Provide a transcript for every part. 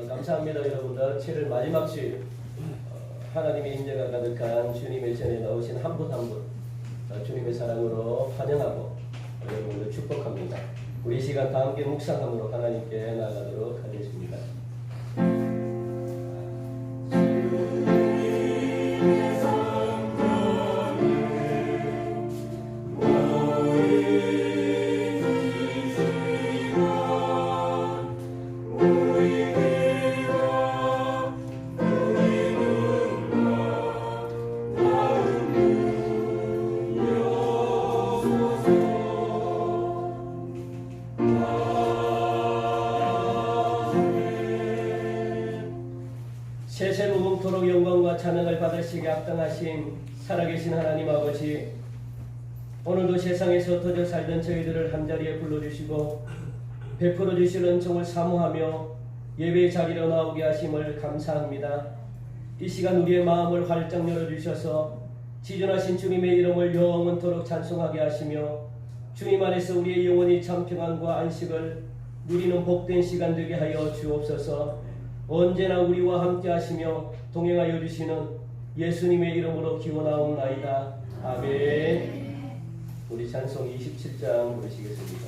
감사합니다. 여러분들 7월 마지막 주일 하나님의 인재가 가득한 주님의 전에 나오신 한 분 한 분 주님의 사랑으로 환영하고 여러분들 축복합니다. 우리 시간 다 함께 묵상함으로 하나님께 나아가도록 하겠습니다. 세세 무궁토록 영광과 찬양을 받으시게 합당하신 살아계신 하나님 아버지, 오늘도 세상에서 흩어져 살던 저희들을 한자리에 불러주시고 베풀어 주실 은총을 사모하며 예배의 자리로 나오게 하심을 감사합니다. 이 시간 우리의 마음을 활짝 열어주셔서 지존하신 주님의 이름을 영원토록 찬송하게 하시며 주님 안에서 우리의 영혼이 참 평안과 안식을 누리는 복된 시간 되게 하여 주옵소서. 언제나 우리와 함께 하시며 동행하여 주시는 예수님의 이름으로 기원하옵나이다. 아멘. 우리 찬송 27장 부르시겠습니다.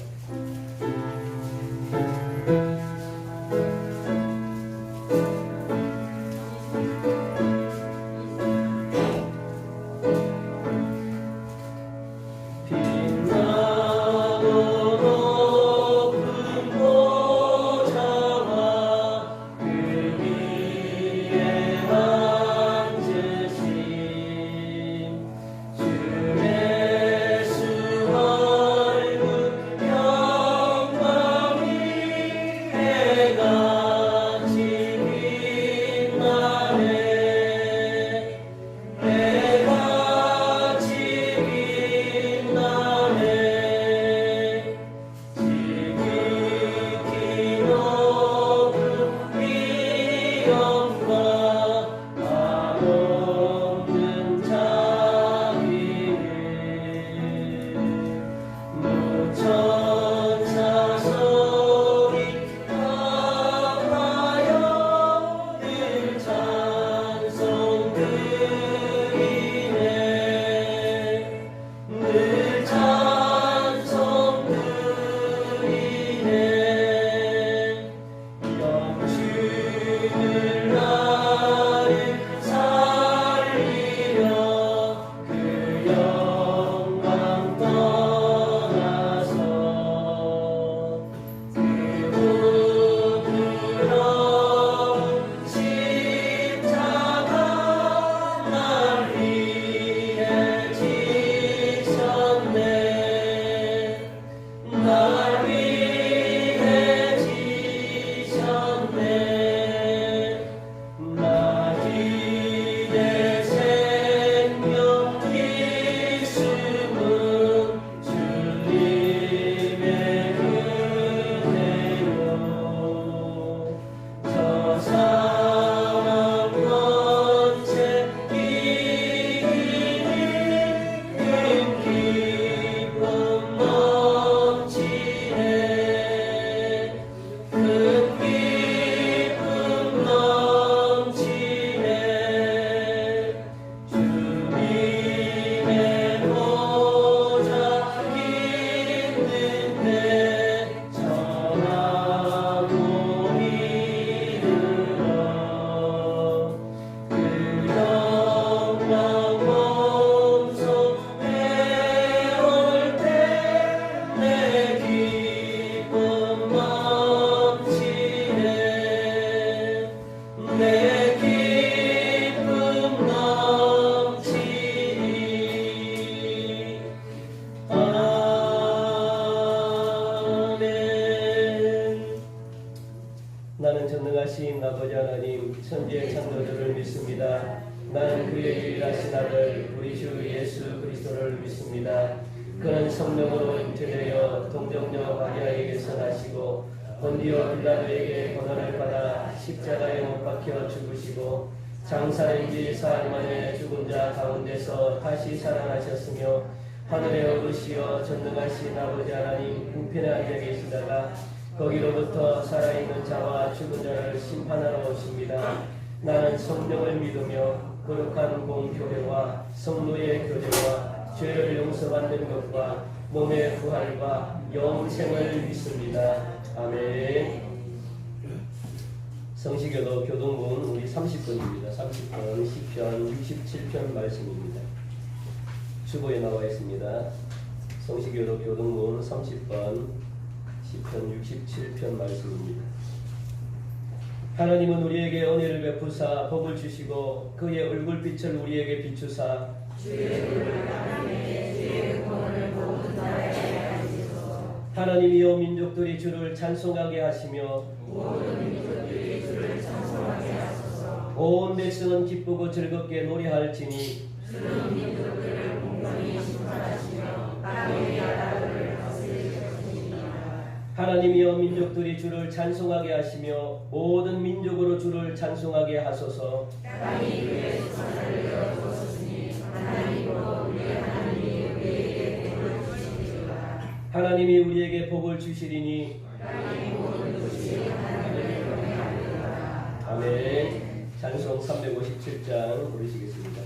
나는 전능하신 아버지 하나님 천지의 창조주를 믿습니다. 나는 그의 유일하신 아들 우리 주 예수 그리스도를 믿습니다. 그는 성령으로 잉태되어 동정녀 마리아에게서 나시고 본디오 빌라도에게 고난을 받아 십자가에 못 박혀 죽으시고 장사인지 사흘 만에 죽은 자 가운데서 다시 살아나셨으며 하늘에 오르시어 전능하신 아버지 하나님 우편에 앉아 계시다가 거기로부터 살아있는 자와 죽은 자를 심판하러 오십니다. 나는 성령을 믿으며 거룩한 공교회와 성도의 교제와 죄를 용서받는 것과 몸의 부활과 영생을 믿습니다. 아멘. 성시교도 교동문 우리 30번입니다. 30번 시편 67편 말씀입니다. 주보에 나와 있습니다. 성시교도 교동문 30번 시편 67편 말씀입니다. 하나님은 우리에게 은혜를 베푸사 복을 주시고 그의 얼굴빛을 우리에게 비추사 주의 얼굴을 하나님의 주의 구원을 모든 나라에 알리소서. 하나님이여 민족들이 주를 찬송하게 하시며 모든 민족들이 주를 찬송하게 하소서. 온 백성은 기쁘고 즐겁게 노래할지니 주는 민족들을 공평히 심판하시며 땅의 나라를 다스리셨습니다. 하나님이여 민족들이 주를 찬송하게 하시며 모든 민족으로 주를 찬송하게 하소서. 땅이 그의 수산을 열어주었으니 하나님으로 우리 하나님이 우리에게 복을 주시리라. 하나님이 우리에게 복을 주시리니 땅이 모든 것이 하나님을 경외하리라. 아멘. 찬송 357장 부르시겠습니다.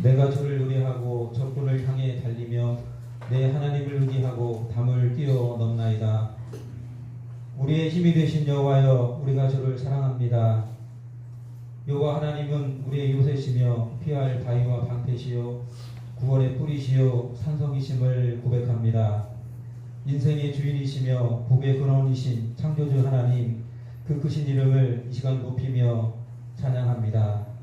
내가 주를 의뢰하고 적군을 향해 달리며 내 하나님을 의지하고 담을 뛰어넘나이다. 우리의 힘이 되신 여호와여, 우리가 주를 사랑합니다. 여호와 하나님은 우리의 요새시며 피할 바위와 방패시요 구원의 뿌리시요 산성이심을 고백합니다. 인생의 주인이시며 복의 근원이신 창조주 하나님, 그 크신 이름을 이 시간 높이며 찬양합니다.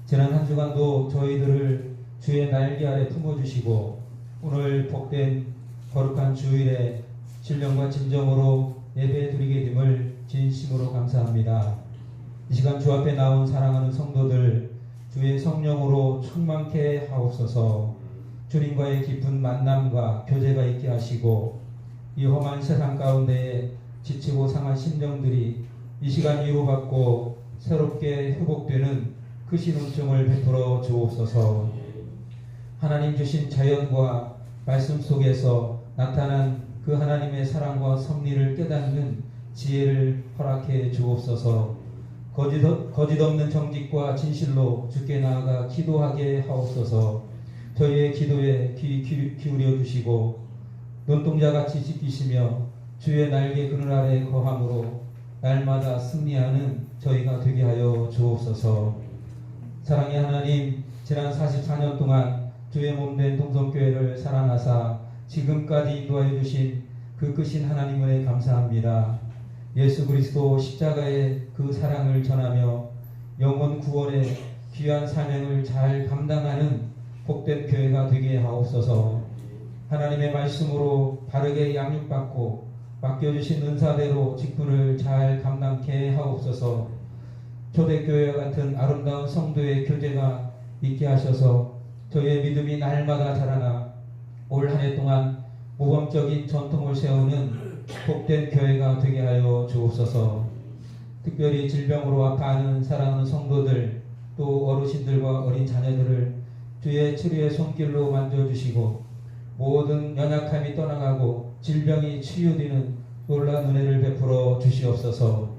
지난 한 주간도 저희들을 주의 날개 아래 품어주시고 오늘 복된 거룩한 주일에 신령과 진정으로 예배 드리게 됨을 진심으로 감사합니다. 이 시간 주 앞에 나온 사랑하는 성도들 주의 성령으로 충만케 하옵소서. 주님과의 깊은 만남과 교제가 있게 하시고 이 험한 세상 가운데에 지치고 상한 심령들이 이 시간 위로받고 새롭게 회복되는 크신 은총을 베풀어 주옵소서. 하나님 주신 자연과 말씀 속에서 나타난 그 하나님의 사랑과 섭리를 깨닫는 지혜를 허락해 주옵소서. 거짓 없는 정직과 진실로 주께 나아가 기도하게 하옵소서. 저희의 기도에 귀 기울여 주시고 눈동자같이 지키시며 주의 날개 그늘 아래 거함으로 날마다 승리하는 저희가 되게 하여 주옵소서. 사랑의 하나님, 지난 44년 동안 주의 몸된 동성교회를 사랑하사 지금까지 인도하여 주신 그 크신 하나님을 감사합니다. 예수 그리스도 십자가의 그 사랑을 전하며 영혼 구원의 귀한 사명을 잘 감당하는 복된 교회가 되게 하옵소서. 하나님의 말씀으로 바르게 양육받고 맡겨주신 은사대로 직분을 잘 감당케 하옵소서. 초대교회와 같은 아름다운 성도의 교제가 있게 하셔서 저희의 믿음이 날마다 자라나 올 한 해 동안 모범적인 전통을 세우는 복된 교회가 되게 하여 주옵소서. 특별히 질병으로 아파하는 사랑하는 성도들 또 어르신들과 어린 자녀들을 주의 치료의 손길로 만져주시고 모든 연약함이 떠나가고 질병이 치유되는 놀라운 은혜를 베풀어 주시옵소서.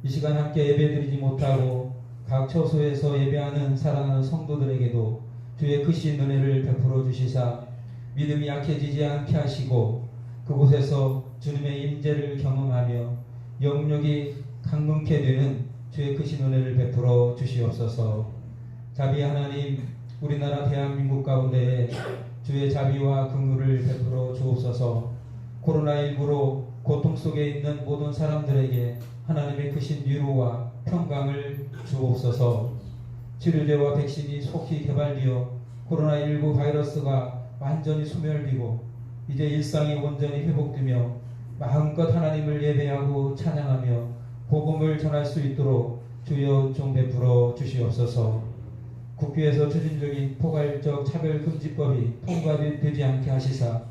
이 시간 함께 예배드리지 못하고 각 처소에서 예배하는 사랑하는 성도들에게도 주의 크신 은혜를 베풀어 주시사 믿음이 약해지지 않게 하시고 그곳에서 주님의 임재를 경험하며 영육이 강건케 되는 주의 크신 은혜를 베풀어 주시옵소서. 자비 하나님, 우리나라 대한민국 가운데에 주의 자비와 긍휼을 베풀어 주옵소서. 코로나19로 고통 속에 있는 모든 사람들에게 하나님의 크신 위로와 평강을 주옵소서. 치료제와 백신이 속히 개발되어 코로나19 바이러스가 완전히 소멸되고 이제 일상이 온전히 회복되며 마음껏 하나님을 예배하고 찬양하며 복음을 전할 수 있도록 주여 좀 베풀어 주시옵소서. 국회에서 추진적인 포괄적 차별금지법이 통과되지 않게 하시사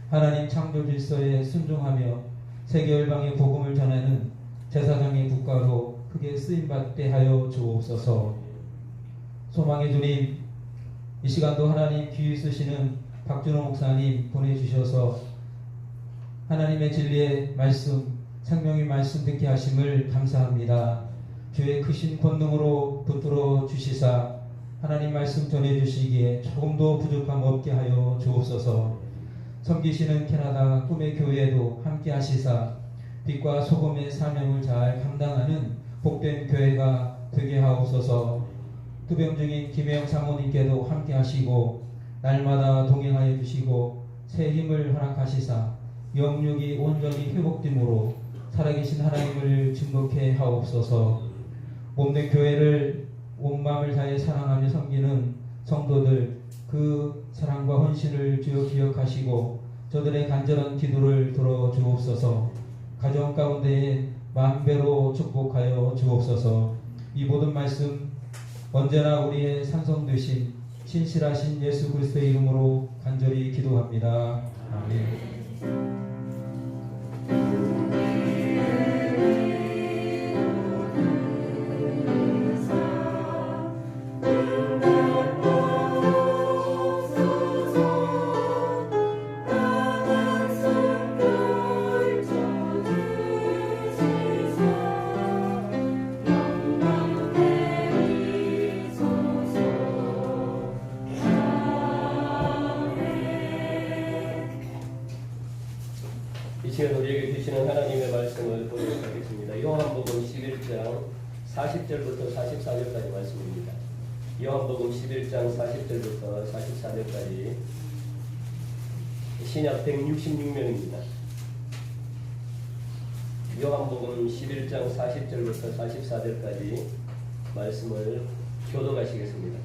하나님 창조 질서에 순종하며 세계 열방의 복음을 전하는 제사장의 국가로 크게 쓰임받게 하여 주옵소서. 소망의 주님, 이 시간도 하나님 귀히 쓰시는 박준호 목사님 보내주셔서 하나님의 진리의 말씀, 생명의 말씀 듣게 하심을 감사합니다. 주의 크신 권능으로 붙들어 주시사 하나님 말씀 전해주시기에 조금도 부족함 없게 하여 주옵소서. 섬기시는 캐나다 꿈의 교회에도 함께 하시사 빛과 소금의 사명을 잘 감당하는 복된 교회가 되게 하옵소서. 투병 중인 김혜영 사모님께도 함께 하시고 날마다 동행하여 주시고 새 힘을 허락하시사 영육이 온전히 회복됨으로 살아계신 하나님을 증거케 하옵소서. 몸된 교회를 온 마음을 다해 사랑하며 섬기는 성도들 그 사랑과 헌신을 주여 기억하시고 저들의 간절한 기도를 들어주옵소서. 가정 가운데에 만배로 축복하여 주옵소서. 이 모든 말씀 언제나 우리의 산성되신 신실하신 예수 그리스도의 이름으로 간절히 기도합니다. 아멘. 이 시간 우리에게 주시는 하나님의 말씀을 보도록 하겠습니다. 요한복음 11장 40절부터 44절까지 말씀입니다. 요한복음 11장 40절부터 44절까지 신약 166명입니다. 요한복음 11장 40절부터 44절까지 말씀을 교독하시겠습니다.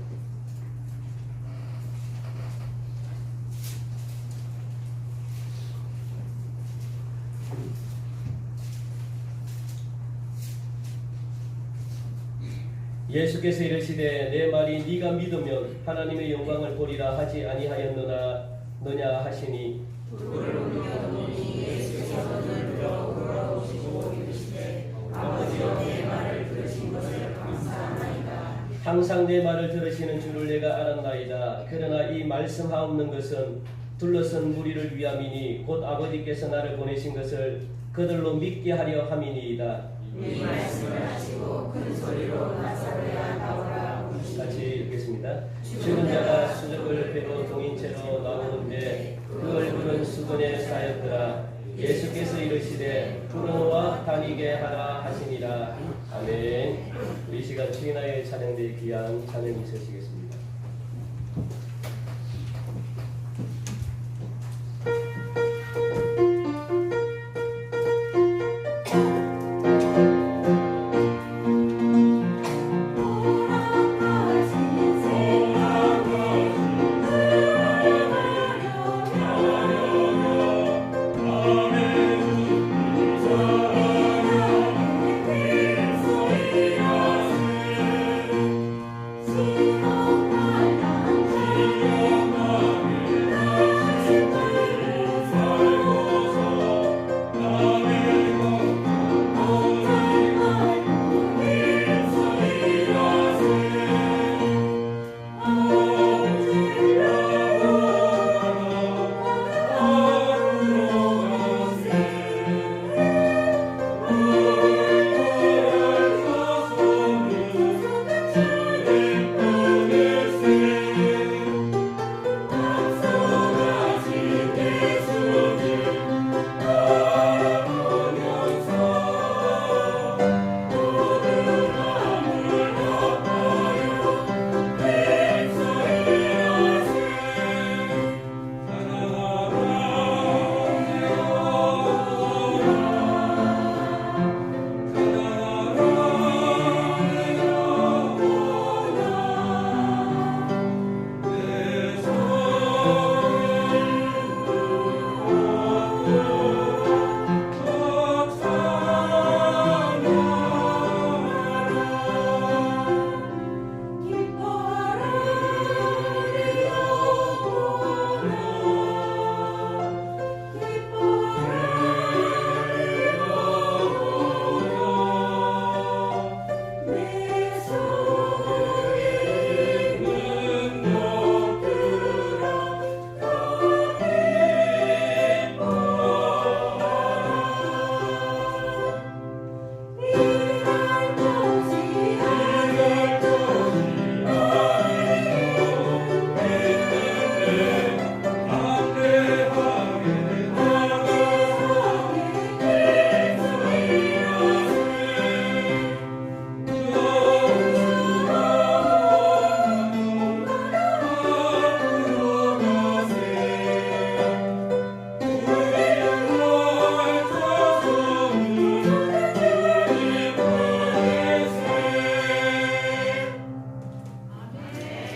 예수께서 이르시되 내 말이 네가 믿으면 하나님의 영광을 보리라 하지 아니하였느냐 하시니 항상 내 말을 들으시는 줄을 내가 알았나이다. 그러나 이 말씀하옵는 것은 둘러선 무리를 위함이니 곧 아버지께서 나를 보내신 것을 그들로 믿게 하려 함이니이다. 이 말씀을 하시고 큰 소리로 나사로야 나오라 부르시니 같이 읽겠습니다. 죽은 자가 수족을 배로 동인 채로 나오는데 그 얼굴은 수건에 쌓였더라. 예수께서 이르시되 부르노와 다니게 하라 하시니라. 아멘. 우리 시간 주인하에 찬양될 귀한 찬양이 서시겠습니다.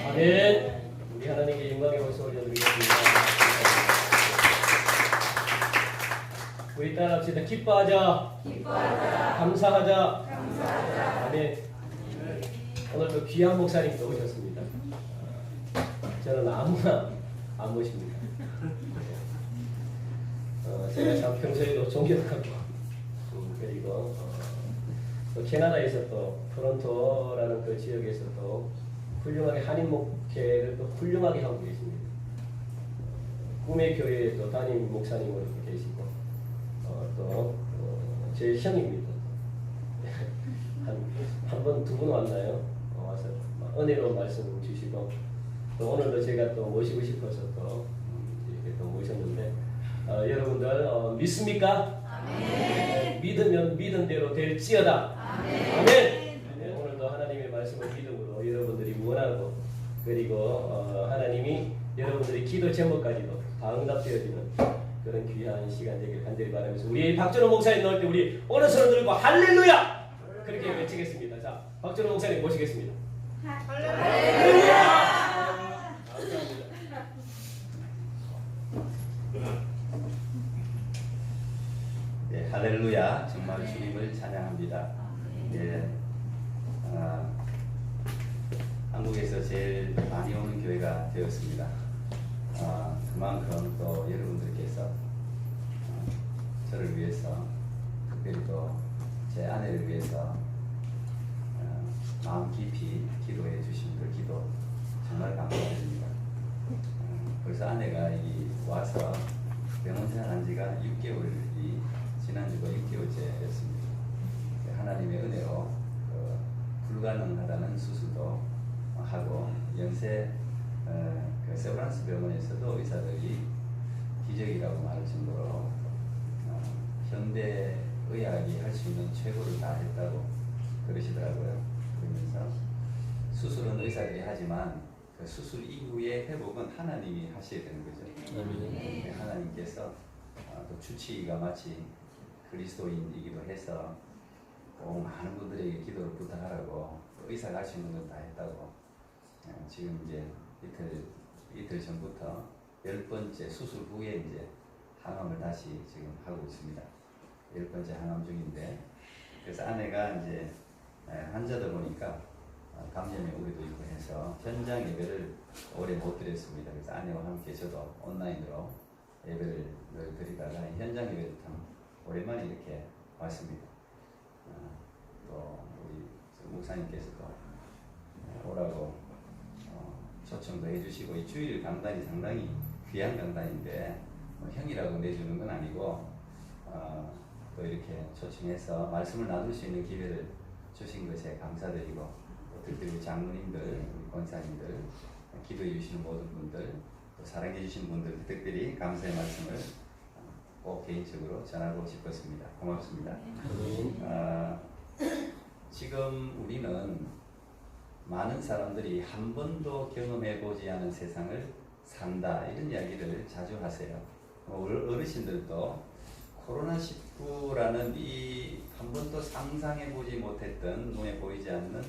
아멘. 우리 하나님께 영광의 박수 올려드리겠습니다. 우리 따라합시다. 기뻐하자. 감사하자. 아멘. 오늘도 귀한 목사님도 오셨습니다. 저는 아무나 안 모십니다. 제가 참 평소에도 존경하고 그리고 또 캐나다에서 또 토론토라는 그 지역에서 또 훌륭하게 한인 목회를 또 훌륭하게 하고 계십니다. 꿈의 교회에 또 담임 목사님으로 계시고 또 제 형입니다. 한 번, 두 분 왔나요? 와서 은혜로운 말씀 주시고 또 오늘도 제가 또 모시고 싶어서 또 이렇게 또 모셨는데 여러분들 믿습니까? 아멘. 믿으면 믿은 대로 될지어다. 아멘. 아멘. 오늘도 하나님의 말씀을 믿음으로 여러분들이 원하고 그리고 하나님이 여러분들의 기도 제목까지도 다 응답되어지는 그런 귀한 시간 되길 간절히 바라면서 우리 박준호 목사님 나올 때 우리 오른손을 들고 할렐루야 그렇게 외치겠습니다. 자, 박준호 목사님 모시겠습니다. 할렐루야. 감사합니다. 네, 할렐루야. 정말 주님을 찬양합니다. 네, 한국에서 제일 많이 오는 교회가 되었습니다. 그만큼 또 여러분들께서 저를 위해서, 특별히 또 제 아내를 위해서 마음 깊이 기도해 주신 그 기도 정말 감사드립니다. 벌써 아내가 여기 와서 병원 생활한 지가 6개월이 지난주가 6개월째였습니다. 하나님의 은혜로 불가능하다는 수술도 하고 연세 그 세브란스 병원에서도 의사들이 기적이라고 말할 정도로 현대 의학이 할 수 있는 최고를 다 했다고 그러시더라고요. 그러면서 수술은 의사들이 하지만 그 수술 이후의 회복은 하나님이 하셔야 되는 거죠. 하나님께서 또 주치의가 마치 그리스도인이기도 해서 많은 분들에게 기도를 부탁하라고 의사가 할 수 있는 건 다 했다고 지금 이제 이틀 전부터 10번째 수술 후에 이제 항암을 다시 지금 하고 있습니다. 10번째 항암 중인데, 그래서 아내가 이제 환자다 보니까 감염의 우려도 있고 해서 현장 예배를 오래 못 드렸습니다. 그래서 아내와 함께 저도 온라인으로 예배를 드리다가 현장 예배를 참 오랜만에 이렇게 왔습니다. 또 우리 목사님께서도 오라고 초청도 해주시고, 이 주일 강단이 상당히 귀한 강단인데 형이라고 내주는 건 아니고 또 이렇게 초청해서 말씀을 나눌 수 있는 기회를 주신 것에 감사드리고, 또 특별히 우리 장로님들, 우리 권사님들, 기도해 주시는 모든 분들, 또 사랑해 주시는 분들 특별히 감사의 말씀을 꼭 개인적으로 전하고 싶었습니다. 고맙습니다. 지금 우리는 많은 사람들이 한 번도 경험해 보지 않은 세상을 산다, 이런 이야기를 자주 하세요. 어르신들도 코로나19라는 이 한 번도 상상해 보지 못했던, 눈에 보이지 않는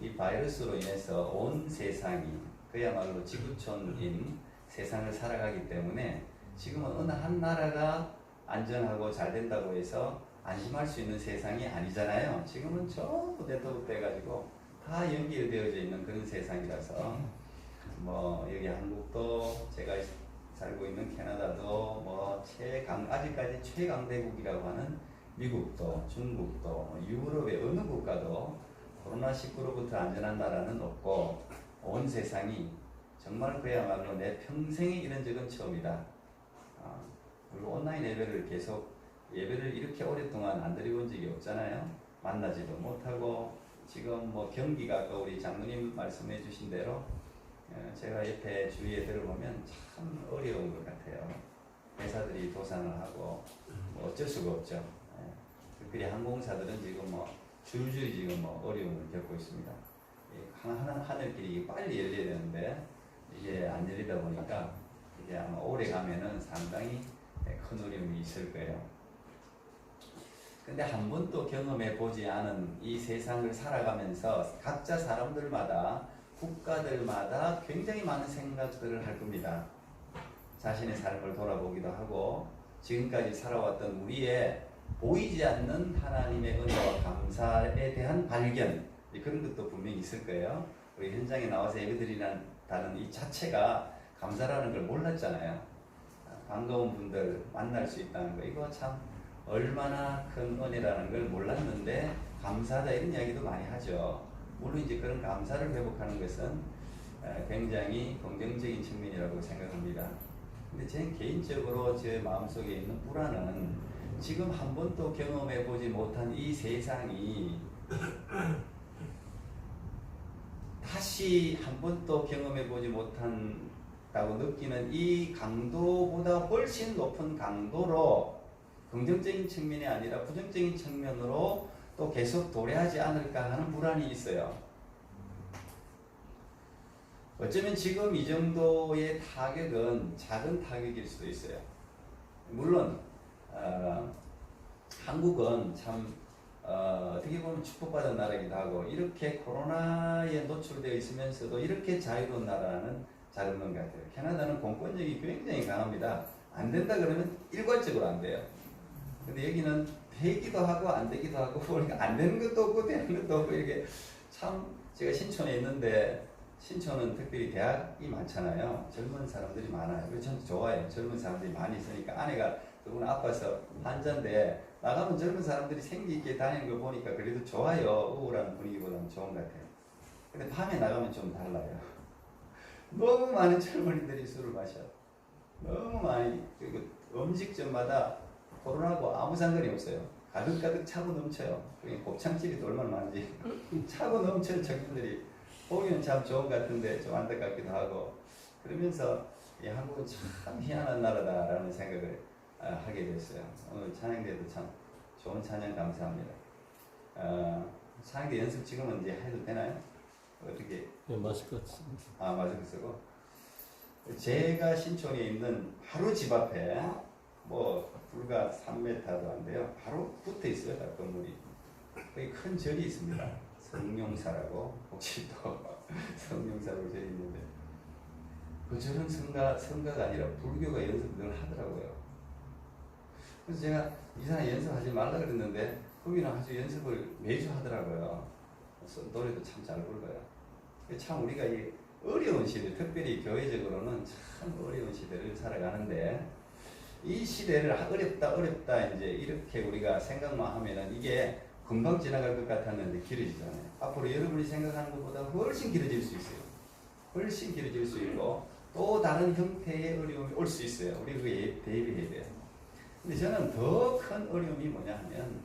이 바이러스로 인해서 온 세상이 그야말로 지구촌인 세상을 살아가기 때문에 지금은 어느 한 나라가 안전하고 잘 된다고 해서 안심할 수 있는 세상이 아니잖아요. 지금은 전부 대토돼가지고 다 연결되어져 있는 그런 세상이라서 여기 한국도, 제가 살고 있는 캐나다도 아직까지 최강대국이라고 하는 미국도, 중국도, 유럽의 어느 국가도 코로나19로부터 안전한 나라는 없고, 온 세상이 정말 그야말로 내 평생에 이런 적은 처음이다. 그리고 온라인 예배를 이렇게 오랫동안 안 드려본 적이 없잖아요. 만나지도 못하고, 지금 경기가 아까 우리 장로님 말씀해 주신 대로 제가 옆에 주위에 들어보면 참 어려운 것 같아요. 회사들이 도산을 하고 어쩔 수가 없죠. 특별히 항공사들은 지금 줄줄이 지금 어려움을 겪고 있습니다. 하늘길이 빨리 열려야 되는데 이게 안 열리다 보니까 이게 아마 오래 가면은 상당히 큰 어려움이 있을 거예요. 근데 한 번도 경험해 보지 않은 이 세상을 살아가면서 각자 사람들마다, 국가들마다 굉장히 많은 생각들을 할 겁니다. 자신의 삶을 돌아보기도 하고, 지금까지 살아왔던 우리의 보이지 않는 하나님의 은혜와 감사에 대한 발견, 그런 것도 분명히 있을 거예요. 우리 현장에 나와서 예배드리는 이 자체가 감사라는 걸 몰랐잖아요. 반가운 분들 만날 수 있다는 거, 이거 참 얼마나 큰 은혜라는 걸 몰랐는데 감사하다, 이런 이야기도 많이 하죠. 물론 이제 그런 감사를 회복하는 것은 굉장히 긍정적인 측면이라고 생각합니다. 근데 제 개인적으로 제 마음속에 있는 불안은, 지금 한 번도 경험해 보지 못한 이 세상이 다시 한 번도 경험해 보지 못한다고 느끼는 이 강도보다 훨씬 높은 강도로, 긍정적인 측면이 아니라 부정적인 측면으로 또 계속 도래하지 않을까 하는 불안이 있어요. 어쩌면 지금 이 정도의 타격은 작은 타격일 수도 있어요. 물론 한국은 참 어떻게 보면 축복받은 나라이기도 하고, 이렇게 코로나에 노출되어 있으면서도 이렇게 자유로운 나라는 잘 없는 것 같아요. 캐나다는 공권력이 굉장히 강합니다. 안 된다 그러면 일괄적으로 안 돼요. 근데 여기는 되기도 하고 안 되기도 하고, 그러니까 안 되는 것도 없고 되는 것도 없고, 이렇게 참 제가 신촌에 있는데 신촌은 특별히 대학이 많잖아요. 젊은 사람들이 많아요. 그래서 저는 좋아요. 젊은 사람들이 많이 있으니까 아내가 조금 아파서 환자인데 나가면 젊은 사람들이 생기 있게 다니는 걸 보니까 그래도 좋아요. 우울한 분위기보다는 좋은 것 같아요. 근데 밤에 나가면 좀 달라요. 너무 많은 젊은이들이 술을 마셔. 너무 많이. 그리고 음식점마다 코로나하고 아무 상관이 없어요. 가득가득 차고 넘쳐요. 곱창집이 얼마나 많은지 차고 넘치는 청년들이 보기는 참 좋은 것 같은데 좀 안타깝기도 하고 그러면서 한국은 참 희한한 나라다라는 생각을 하게 됐어요. 오늘 찬양대도 참 좋은 찬양 감사합니다. 찬양대 연습 지금은 이제 해도 되나요? 어떻게? 네, 마스크 같습니다. 마스크 쓰고. 제가 신촌에 있는 바로 집 앞에 뭐 불과 3m도 안 돼요. 바로 붙어 있어요. 건물이. 거기 큰 절이 있습니다. 성룡사라고 혹시 또 성룡사라고 절이 있는데 그 절은 성가가 아니라 불교가 연습을 늘 하더라고요. 그래서 제가 이상한 연습하지 말라 그랬는데 거기는 아주 연습을 매주 하더라고요. 노래도 참 잘 불러요. 참 우리가 이 어려운 시대, 특별히 교회적으로는 참 어려운 시대를 살아가는데 이 시대를 어렵다 이제 이렇게 우리가 생각만 하면은 이게 금방 지나갈 것 같았는데 길어지잖아요. 앞으로 여러분이 생각하는 것보다 훨씬 길어질 수 있어요. 훨씬 길어질 수 있고 또 다른 형태의 어려움이 올 수 있어요. 우리 그에 대비해야 돼요. 근데 저는 더 큰 어려움이 뭐냐 하면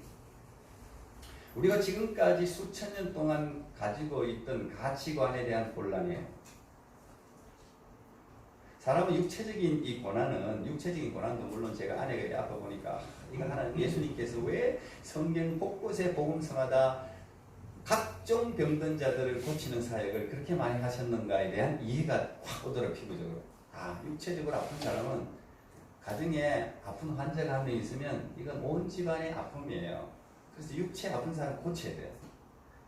우리가 지금까지 수천 년 동안 가지고 있던 가치관에 대한 혼란이에요. 사람은 육체적인 이 고난은 육체적인 고난도 물론 제가 아내가 아파 보니까 이거 하나님 예수님께서 왜 성경 곳곳에 복음성하다 각종 병든 자들을 고치는 사역을 그렇게 많이 하셨는가에 대한 이해가 확 오더라. 피부적으로. 육체적으로 아픈 사람은 가정에 아픈 환자가 한 명 있으면 이건 온 집안의 아픔이에요. 그래서 육체 아픈 사람 고쳐야 돼요.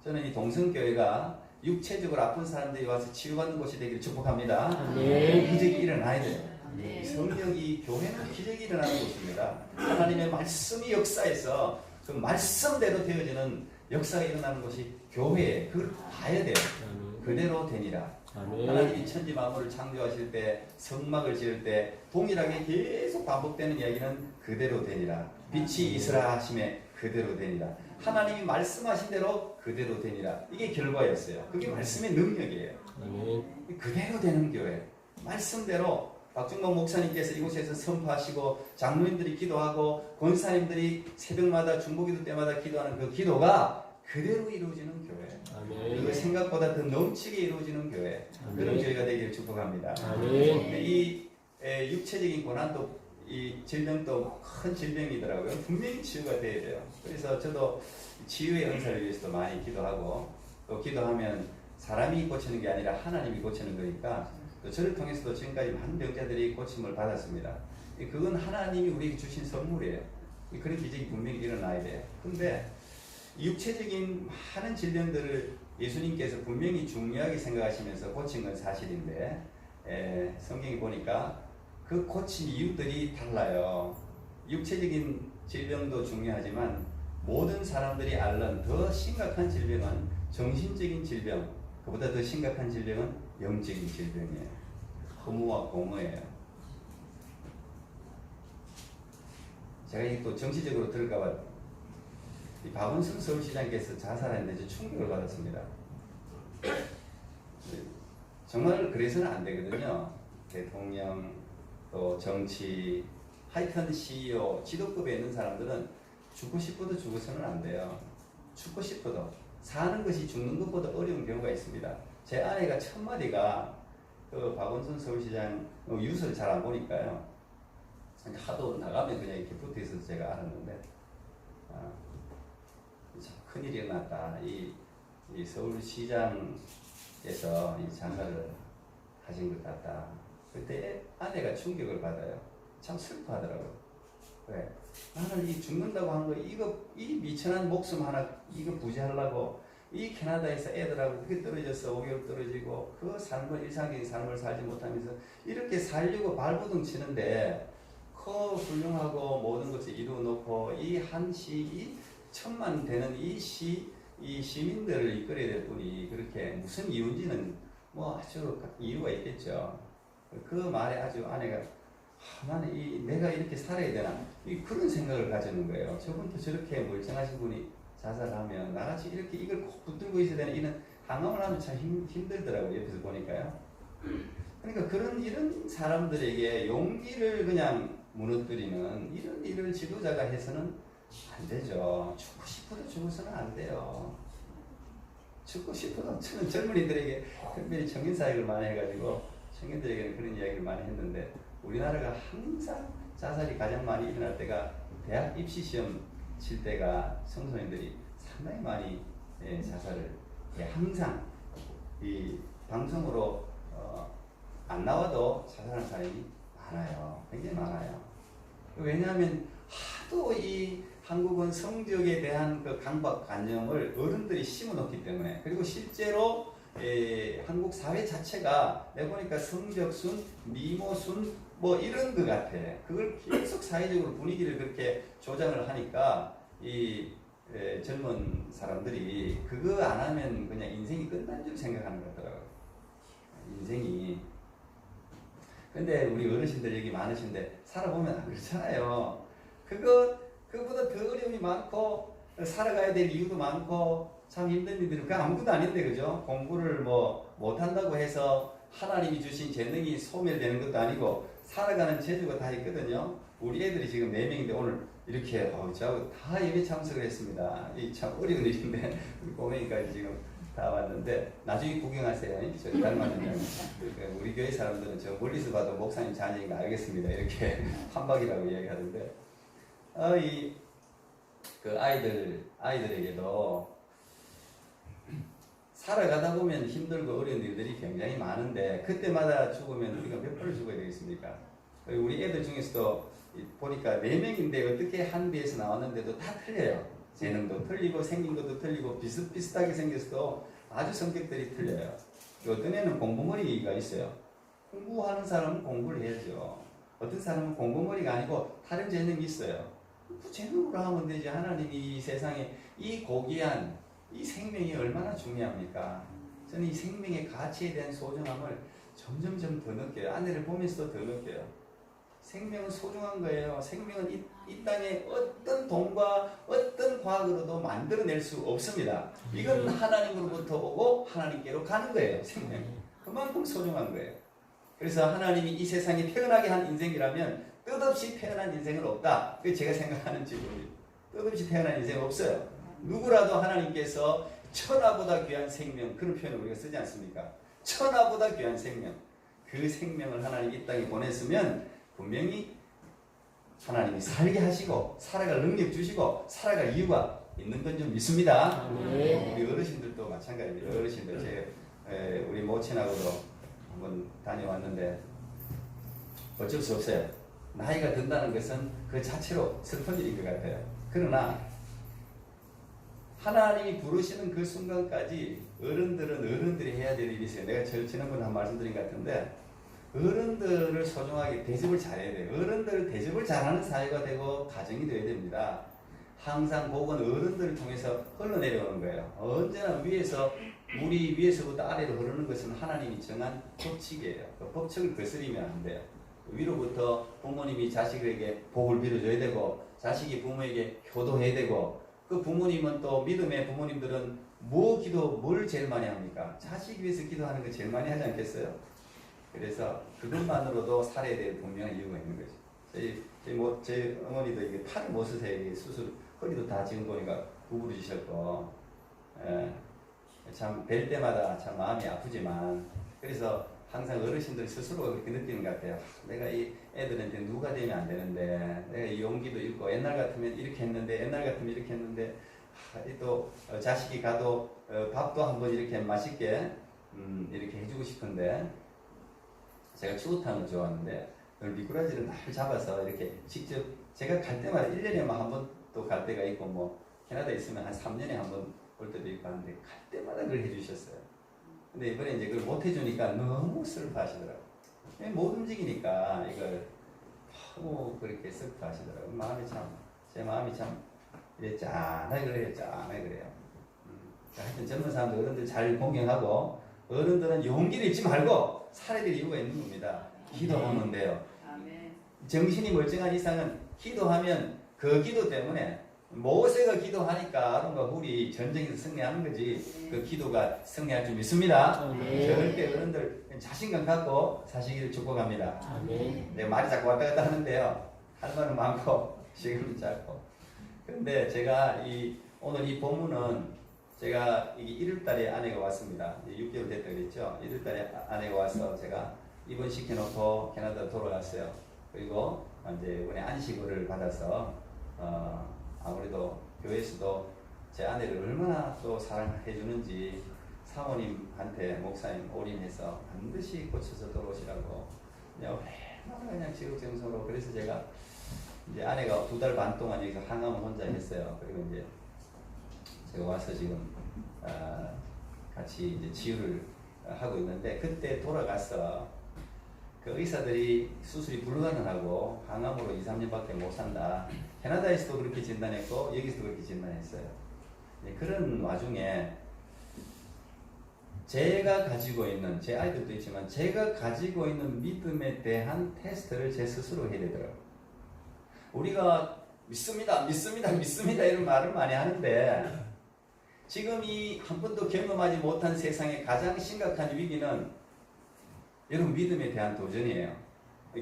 저는 이 동성교회가 육체적으로 아픈 사람들이 와서 치유받는 곳이 되기를 축복합니다. 기적이 일어나야 돼요. 성령이 교회는 기적이 일어나는 곳입니다. 하나님의 말씀이 역사에서 그 말씀대로 되어지는 역사가 일어나는 곳이 교회에 그걸 봐야 돼요. 그대로 되니라. 하나님이 천지 만물을 창조하실 때 성막을 지을 때 동일하게 계속 반복되는 이야기는 그대로 되니라. 빛이 있으라 하심에 그대로 되니라. 하나님이 말씀하신 대로 그대로 되니라. 이게 결과였어요. 그게 말씀의 능력이에요. 그대로 되는 교회. 말씀대로 박중복 목사님께서 이곳에서 선포하시고 장로님들이 기도하고 권사님들이 새벽마다 중보기도 때마다 기도하는 그 기도가 그대로 이루어지는 교회. 그리고 생각보다 더 넘치게 이루어지는 교회. 그런 교회가 되기를 축복합니다. 이 육체적인 고난도 이 질병도 큰 질병이더라고요. 분명히 치유가 돼야 돼요. 그래서 저도 치유의 은사를 위해서도 많이 기도하고 또 기도하면 사람이 고치는 게 아니라 하나님이 고치는 거니까 또 저를 통해서도 지금까지 많은 병자들이 고침을 받았습니다. 그건 하나님이 우리에게 주신 선물이에요. 그런 기적이 분명히 일어나야 돼요. 근데 육체적인 많은 질병들을 예수님께서 분명히 중요하게 생각하시면서 고친 건 사실인데 성경에 보니까 그 고친 이유들이 달라요. 육체적인 질병도 중요하지만 모든 사람들이 앓는 더 심각한 질병은 정신적인 질병, 그보다 더 심각한 질병은 영적인 질병이에요. 허무와 공허예요. 제가 이게 또 정치적으로 들을까봐 이 박원순 서울시장께서 자살했는데 충격을 받았습니다. 정말 그래서는 안 되거든요. 대통령 또 정치 하여튼 CEO 지도급에 있는 사람들은 죽고 싶어도 죽어서는 안 돼요. 죽고 싶어도 사는 것이 죽는 것보다 어려운 경우가 있습니다. 제 아내가 첫 마디가 그 박원순 서울시장 뉴스를 잘 안 보니까요. 하도 나가면 그냥 이렇게 붙어 있어서 제가 알았는데 참 큰일이 일어났다. 이 서울시장에서 이 자살을 하신 것 같다. 그때 아내가 충격을 받아요. 참 슬퍼하더라고요. 왜? 나는 이 죽는다고 한 거, 이 미천한 목숨 하나, 이거 부지하려고, 이 캐나다에서 애들하고 그렇게 떨어져서 5개월 떨어지고, 그 삶을, 일상적인 삶을 살지 못하면서, 이렇게 살려고 발버둥 치는데, 훌륭하고 모든 것을 이루어놓고, 이 한 시, 이 천만 되는 이 시, 이 시민들을 이끌어야 될 분이 그렇게 무슨 이유인지는 뭐 아주 이유가 있겠죠. 그 말에 아주 아내가 나는 내가 이렇게 살아야 되나 그런 생각을 가지는 거예요. 저분도 저렇게 멀쩡하신 분이 자살하면 나같이 이렇게 이걸 꼭 붙들고 있어야 되는 이런 항암을 하면 참 힘들더라고요. 옆에서 보니까요. 그러니까 이런 사람들에게 용기를 그냥 무너뜨리는 이런 일을 지도자가 해서는 안 되죠. 죽고 싶어도 죽어서는 안 돼요. 죽고 싶어도 저는 젊은이들에게 특별히 청년사역을 많이 해가지고 청년들에게는 그런 이야기를 많이 했는데 우리나라가 항상 자살이 가장 많이 일어날 때가 대학 입시 시험 칠 때가 청소년들이 상당히 많이 자살을 항상 이 방송으로 안 나와도 자살하는 사람이 많아요. 굉장히 많아요. 왜냐하면 하도 이 한국은 성적에 대한 그 강박관념을 어른들이 심어놓기 때문에 그리고 실제로 한국 사회 자체가 내가 보니까 성적순, 미모순 뭐 이런 것 같아. 그걸 계속 사회적으로 분위기를 그렇게 조장을 하니까 이 젊은 사람들이 그거 안 하면 그냥 인생이 끝난 줄 생각하는 것 같더라고요. 인생이. 근데 우리 어르신들 얘기 많으신데 살아보면 안 그렇잖아요. 그거보다 더 어려움이 많고 살아가야 될 이유도 많고 참 힘든 일들은 그 아무것도 아닌데 그죠? 공부를 뭐 못한다고 해서 하나님이 주신 재능이 소멸되는 것도 아니고 살아가는 재주가 다 있거든요. 우리 애들이 지금 4명인데 오늘 이렇게 저하고 다 예배 참석을 했습니다. 이 참 어려운 일인데 우리 꼬맹이까지 지금 다 왔는데 나중에 구경하세요. 저 닮았느냐고. 우리 교회 사람들은 저 멀리서 봐도 목사님 자녀인 거 알겠습니다. 이렇게 한박이라고 이야기하던데 그 아이들에게도 살아가다 보면 힘들고 어려운 일들이 굉장히 많은데 그때마다 죽으면 우리가 몇 번을 죽어야 되겠습니까? 우리 애들 중에서도 보니까 4명인데 어떻게 한 배에서 나왔는데도 다 틀려요. 재능도 틀리고 생긴 것도 틀리고 비슷비슷하게 생겼어도 아주 성격들이 틀려요. 어떤 애는 공부머리가 있어요. 공부하는 사람은 공부를 해야죠. 어떤 사람은 공부머리가 아니고 다른 재능이 있어요. 그 재능으로 하면 되지. 하나님이 이 세상에 이 고귀한 이 생명이 얼마나 중요합니까? 저는 이 생명의 가치에 대한 소중함을 점점점 더 느껴요. 아내를 보면서도 더 느껴요. 생명은 소중한 거예요. 생명은 이 땅에 어떤 돈과 어떤 과학으로도 만들어낼 수 없습니다. 이건 하나님으로부터 오고 하나님께로 가는 거예요. 생명. 그만큼 소중한 거예요. 그래서 하나님이 이 세상에 태어나게 한 인생이라면 뜻없이 태어난 인생은 없다. 그게 제가 생각하는 지금입니다. 뜻없이 태어난 인생은 없어요. 누구라도 하나님께서 천하보다 귀한 생명, 그런 표현을 우리가 쓰지 않습니까? 천하보다 귀한 생명. 그 생명을 하나님 이 땅에 보냈으면 분명히 하나님이 살게 하시고 살아갈 능력 주시고 살아갈 이유가 있는 건 좀 믿습니다. 우리 어르신들도 마찬가지입니다. 어르신들 제가 우리 모친하고도 한번 다녀왔는데 어쩔 수 없어요. 나이가 든다는 것은 그 자체로 슬픈 일인 것 같아요. 그러나 하나님이 부르시는 그 순간까지 어른들은 어른들이 해야 될 일이 있어요. 내가 지난번에 한 말씀드린 것 같은데 어른들을 소중하게 대접을 잘해야 돼요. 어른들을 대접을 잘하는 사회가 되고 가정이 되어야 됩니다. 항상 복은 어른들을 통해서 흘러내려오는 거예요. 언제나 물이 위에서부터 아래로 흐르는 것은 하나님이 정한 법칙이에요. 그 법칙을 거스리면 안 돼요. 위로부터 부모님이 자식에게 복을 빌어줘야 되고 자식이 부모에게 효도해야 되고 그 부모님은 또 믿음의 부모님들은 뭘 제일 많이 합니까? 자식 위해서 기도하는 거 제일 많이 하지 않겠어요? 그래서 그것만으로도 살아야 될 분명한 이유가 있는 거죠. 제 어머니도 이게 팔을 못 쓰세요. 수술, 허리도 다 지금 보니까 구부러지셨고, 참 뵐 때마다 참 마음이 아프지만, 그래서 항상 어르신들 스스로가 그렇게 느끼는 것 같아요. 내가 이 애들한테 누가 되면 안 되는데, 내가 이 용기도 있고, 옛날 같으면 이렇게 했는데, 옛날 같으면 이렇게 했는데, 또 자식이 가도 밥도 한번 이렇게 맛있게 이렇게 해주고 싶은데, 제가 추어탕을 좋아하는데 미꾸라지를 날 잡아서 이렇게 직접 제가 갈 때마다 1년에만 한 번 또 갈 때가 있고 뭐 캐나다에 있으면 한 3년에 한 번 올 때도 있고 하는데 갈 때마다 그걸 해주셨어요. 근데 이번에 이제 그걸 못 해주니까 너무 슬퍼하시더라고요. 못 움직이니까 이걸 너무 그렇게 슬퍼하시더라고요. 제 마음이 참 이래 짠하게 그래요. 짠하게 그래요. 하여튼 젊은 사람들 어른들 잘 공경하고 어른들은 용기를 잃지 말고 살아야 될 이유가 있는 겁니다. 기도하면 돼요. 아멘. 정신이 멀쩡한 이상은 기도하면 그 기도 때문에 모세가 기도하니까 아론과 훌이 전쟁에서 승리하는 거지 그 기도가 승리할 줄 믿습니다. 아멘. 절대 어른들 자신감 갖고 사시기를 축복합니다. 아멘. 내가 말이 자꾸 왔다 갔다 하는데요. 할 말은 많고 시간은 짧고. 그런데 제가 오늘 이 본문은 제가 1월달에 아내가 왔습니다. 이제 6개월 됐다 그랬죠. 1월달에 아내가 와서 제가 입원시켜놓고 캐나다 돌아갔어요. 그리고 이제 이번에 안식을 받아서 아무래도 교회에서도 제 아내를 얼마나 또 사랑해 주는지 사모님한테 목사님 올인해서 반드시 고쳐서 돌아오시라고 그냥 지극정성으로. 그래서 제가 이제 아내가 2달 반 동안 여기서 항암을 혼자 했어요. 그리고 이제 제가 와서 지금 같이 이제 치유를 하고 있는데, 그때 돌아가서 그 의사들이 수술이 불가능하고 항암으로 2, 3년밖에 못 산다. 캐나다에서도 그렇게 진단했고 여기서도 그렇게 진단했어요. 그런 와중에 제가 가지고 있는, 제 아이들도 있지만 제가 가지고 있는 믿음에 대한 테스트를 제 스스로 해야 되더라고요. 우리가 믿습니다, 믿습니다, 믿습니다 이런 말을 많이 하는데 지금 이 한 번도 경험하지 못한 세상의 가장 심각한 위기는 여러분 믿음에 대한 도전이에요.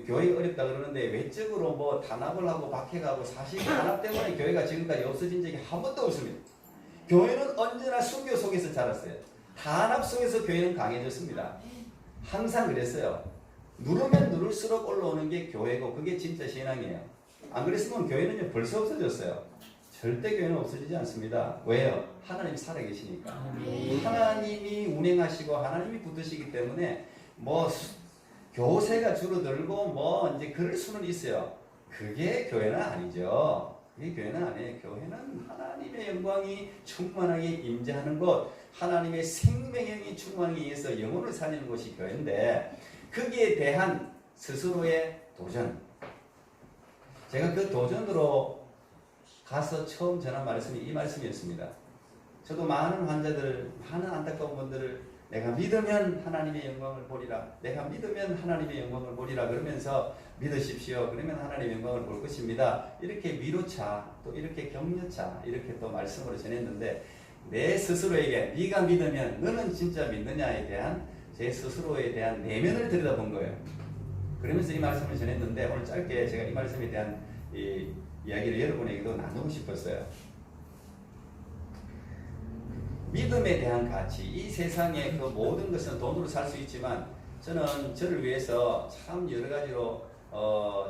교회가 어렵다 그러는데 외적으로 뭐 단합을 하고 박해가고 사실 단합 때문에 교회가 지금까지 없어진 적이 한 번도 없습니다. 교회는 언제나 순교 속에서 자랐어요. 단합 속에서 교회는 강해졌습니다. 항상 그랬어요. 누르면 누를수록 올라오는 게 교회고 그게 진짜 신앙이에요. 안 그랬으면 교회는요 벌써 없어졌어요. 절대 교회는 없어지지 않습니다. 왜요? 하나님이 살아계시니까. 하나님이 운행하시고 하나님이 붙으시기 때문에 뭐 교세가 줄어들고 뭐 이제 그럴 수는 있어요. 그게 교회는 아니죠. 그게 교회는 아니에요. 교회는 하나님의 영광이 충만하게 임재하는 곳, 하나님의 생명력이 충만하게 위해서 영혼을 살리는 곳이 교회인데, 거기에 대한 스스로의 도전. 제가 그 도전으로 가서 처음 전한 말씀이 이 말씀이었습니다. 저도 많은 환자들, 많은 안타까운 분들을 내가 믿으면 하나님의 영광을 보리라, 내가 믿으면 하나님의 영광을 보리라 그러면서 믿으십시오. 그러면 하나님의 영광을 볼 것입니다. 이렇게 위로차, 또 이렇게 격려차, 이렇게 또 말씀으로 전했는데, 내 스스로에게 네가 믿으면 너는 진짜 믿느냐에 대한 제 스스로에 대한 내면을 들여다본 거예요. 그러면서 이 말씀을 전했는데, 오늘 짧게 제가 이 말씀에 대한 이 이야기를 여러분에게도 나누고 싶었어요. 믿음에 대한 가치, 이 세상의 그 모든 것은 돈으로 살 수 있지만 저는 저를 위해서 참 여러 가지로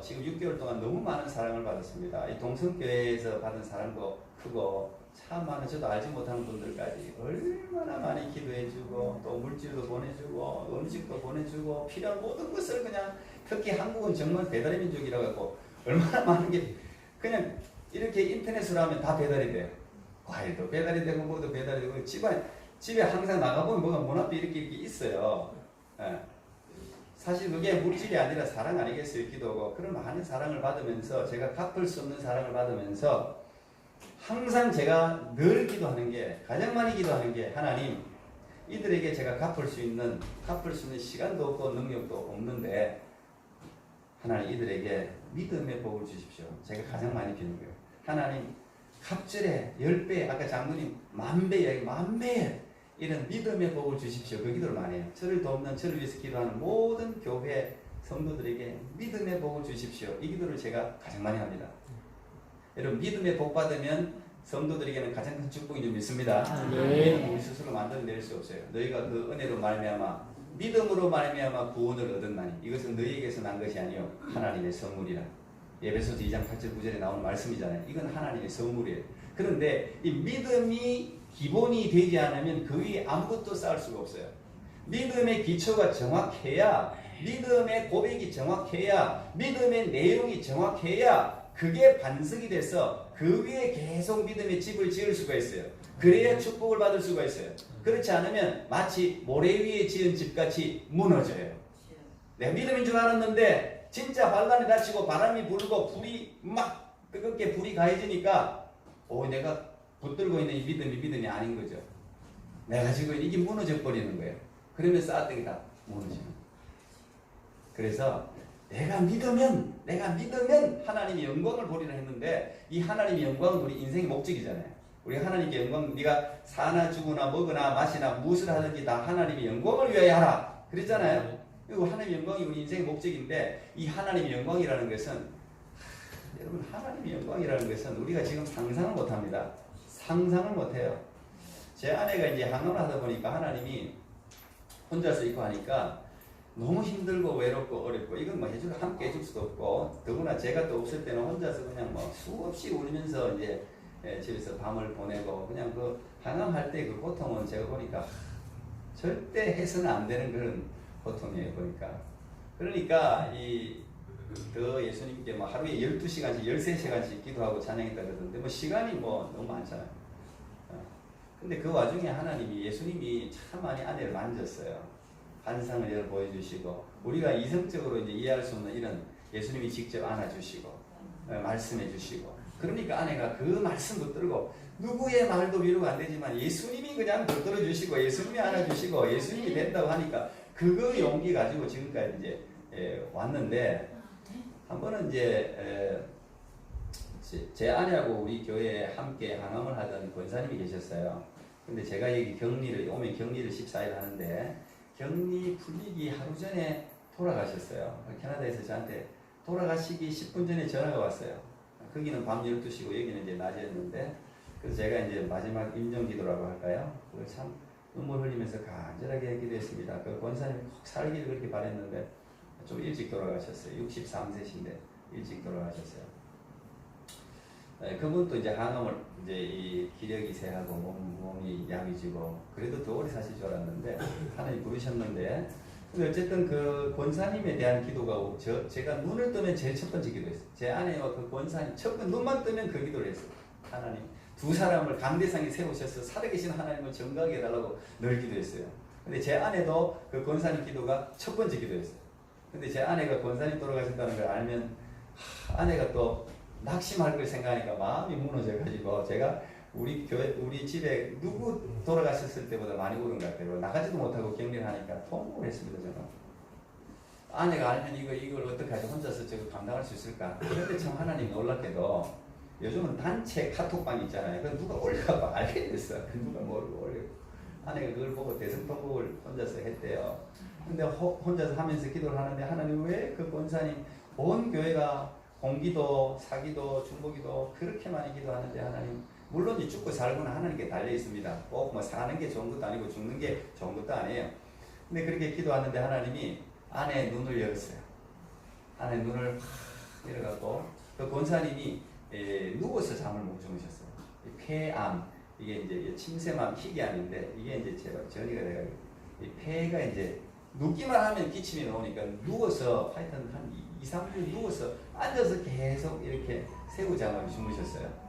지금 6개월 동안 너무 많은 사랑을 받았습니다. 이 동성교회에서 받은 사랑도 크고 참 많은, 저도 알지 못하는 분들까지 얼마나 많이 기도해주고 또 물질도 보내주고 음식도 보내주고 필요한 모든 것을 그냥, 특히 한국은 정말 배달의 민족이라 갖고 얼마나 많은 게 그냥 이렇게 인터넷으로 하면 다 배달이 돼요. 과일도 배달이 되고 뭐도 배달이 되고 집에 항상 나가보면 뭐가 문 앞에 이렇게 있어요. 예. 사실 그게 물질이 아니라 사랑 아니겠어요. 기도고. 그런 많은 사랑을 받으면서 제가 갚을 수 없는 사랑을 받으면서 항상 제가 늘 기도하는 게, 가장 많이 기도하는 게, 하나님 이들에게 제가 갚을 수 있는 시간도 없고 능력도 없는데 하나님 이들에게 믿음의 복을 주십시오. 제가 가장 많이 비는 거예요. 하나님 갑절에 10배, 아까 장로님 만배, 만배 이런 믿음의 복을 주십시오. 그 기도를 많이 해요. 저를 돕는, 저를 위해서 기도하는 모든 교회 성도들에게 믿음의 복을 주십시오. 이 기도를 제가 가장 많이 합니다. 여러분, 믿음의 복 받으면 성도들에게는 가장 큰 축복인 줄 믿습니다. 네. 우리 스스로 만들어낼 수 없어요. 너희가 그 은혜로 말미암아 믿음으로 말미암아 구원을 얻었나니 이것은 너희에게서 난 것이 아니요 하나님의 선물이라. 에베소서 2장 8절 9절에 나오는 말씀이잖아요. 이건 하나님의 선물이에요. 그런데 이 믿음이 기본이 되지 않으면 그 위에 아무것도 쌓을 수가 없어요. 믿음의 기초가 정확해야, 믿음의 고백이 정확해야, 믿음의 내용이 정확해야 그게 반석이 돼서 그 위에 계속 믿음의 집을 지을 수가 있어요. 그래야 축복을 받을 수가 있어요. 그렇지 않으면 마치 모래 위에 지은 집같이 무너져요. 내가 믿음인 줄 알았는데 진짜 환란에 다치고 바람이 불고 불이 막 뜨겁게 불이 가해지니까 내가 붙들고 있는 이 믿음이 아닌 거죠. 내가 지고 이게 무너져 버리는 거예요. 그러면 쌓았던 게 다 무너지는 거예요. 그래서 내가 믿으면 하나님이 영광을 보리라 했는데, 이 하나님의 영광은 우리 인생의 목적이잖아요. 우리 하나님께 영광, 네가 사나 죽으나 먹으나 마시나 무엇을 하든지 다 하나님의 영광을 위하여 하라 그랬잖아요. 그리고 하나님의 영광이 우리 인생의 목적인데, 이 하나님의 영광이라는 것은, 여러분, 하나님의 영광이라는 것은 우리가 지금 상상을 못합니다. 상상을 못해요. 제 아내가 이제 항암을 하다 보니까 하나님이 혼자서 있고 하니까 너무 힘들고 외롭고 어렵고, 이건 뭐 함께 해줄 수도 없고, 더구나 제가 또 없을 때는 혼자서 그냥 뭐 수없이 울면서 이제 집에서 밤을 보내고, 그냥 그 항암할 때 그 고통은 제가 보니까 절대 해서는 안 되는 그런 고통이에요, 보니까. 그러니까 더 예수님께 뭐 하루에 12시간씩 13시간씩 기도하고 찬양했다 그러던데, 뭐 시간이 뭐 너무 많잖아요. 근데 그 와중에 하나님이, 예수님이 참 많이 아내를 만졌어요. 환상을 여러 보여주시고, 우리가 이성적으로 이제 이해할 수 없는 이런, 예수님이 직접 안아주시고 말씀해 주시고, 그러니까 아내가 그 말씀 붙들고, 누구의 말도 위로가 안 되지만 예수님이 그냥 붙들어 주시고, 예수님이 안아주시고, 예수님이 된다고 하니까 그거 용기 가지고 지금까지 이제 왔는데, 한 번은 이제 제 아내하고 우리 교회에 함께 항암을 하던 권사님이 계셨어요. 근데 제가 여기 오면 격리를 14일 하는데, 격리 풀리기 하루 전에 돌아가셨어요. 캐나다에서 저한테 돌아가시기 10분 전에 전화가 왔어요. 거기는 밤 12시고 여기는 이제 낮이었는데, 그래서 제가 이제 마지막 임종기도라고 할까요? 그걸 참 눈물 흘리면서 간절하게 기도했습니다. 그 권사님이 꼭 살기를 그렇게 바랬는데 좀 일찍 돌아가셨어요. 63세신데 일찍 돌아가셨어요. 그분도 이제 항암을 이제 이 기력이 세하고 몸이 야위지고, 그래도 더 오래 사실 줄 알았는데 하나님 부르셨는데, 근데 어쨌든 그 권사님에 대한 기도가 제가 눈을 뜨면 제일 첫 번째 기도했어요. 제 아내와 그 권사님 첫 번째 눈만 뜨면 그 기도를 했어요. 하나님, 두 사람을 강대상에 세우셔서 살아계신 하나님을 정각해 달라고 늘 기도했어요. 근데 제 아내도 그 권사님 기도가 첫 번째 기도였어요. 근데 제 아내가 권사님 돌아가셨다는 걸 알면 아내가 또 낙심할 걸 생각하니까 마음이 무너져가지고, 제가 우리 집에 누구 돌아가셨을 때보다 많이 울은 것 같아요. 나가지도 못하고 격리를 하니까 통곡을 했습니다, 저는. 아내가 알면 이걸 어떻게 하지, 혼자서 저거 감당할 수 있을까. 그런데 참 하나님 놀랍게도 요즘은 단체 카톡방 있잖아요. 그 누가 올려봐 알게 됐어. 누가 모르고 올리고. 아내가 그걸 보고 대성통곡을 혼자서 했대요. 근데 혼자서 하면서 기도를 하는데, 하나님 왜 그 권사님 온 교회가 공기도 사기도 중보기도 그렇게 많이 기도하는데, 하나님, 물론 이 죽고 살고는 하나님께 달려 있습니다. 꼭 뭐 사는 게 좋은 것도 아니고 죽는 게 좋은 것도 아니에요. 근데 그렇게 기도하는데 하나님이 아내의 눈을 열었어요. 아내 눈을 확 열어갖고 그 권사님이 누워서 잠을 못 주무셨어요. 폐암, 이게 이제 침샘암, 희귀암인데, 이게 이제 제가 전이가 돼가지고 이 폐가 이제 눕기만 하면 기침이 나오니까 누워서 하여튼 한 2-3분 누워서 앉아서 계속 이렇게 새우잠을 주무셨어요.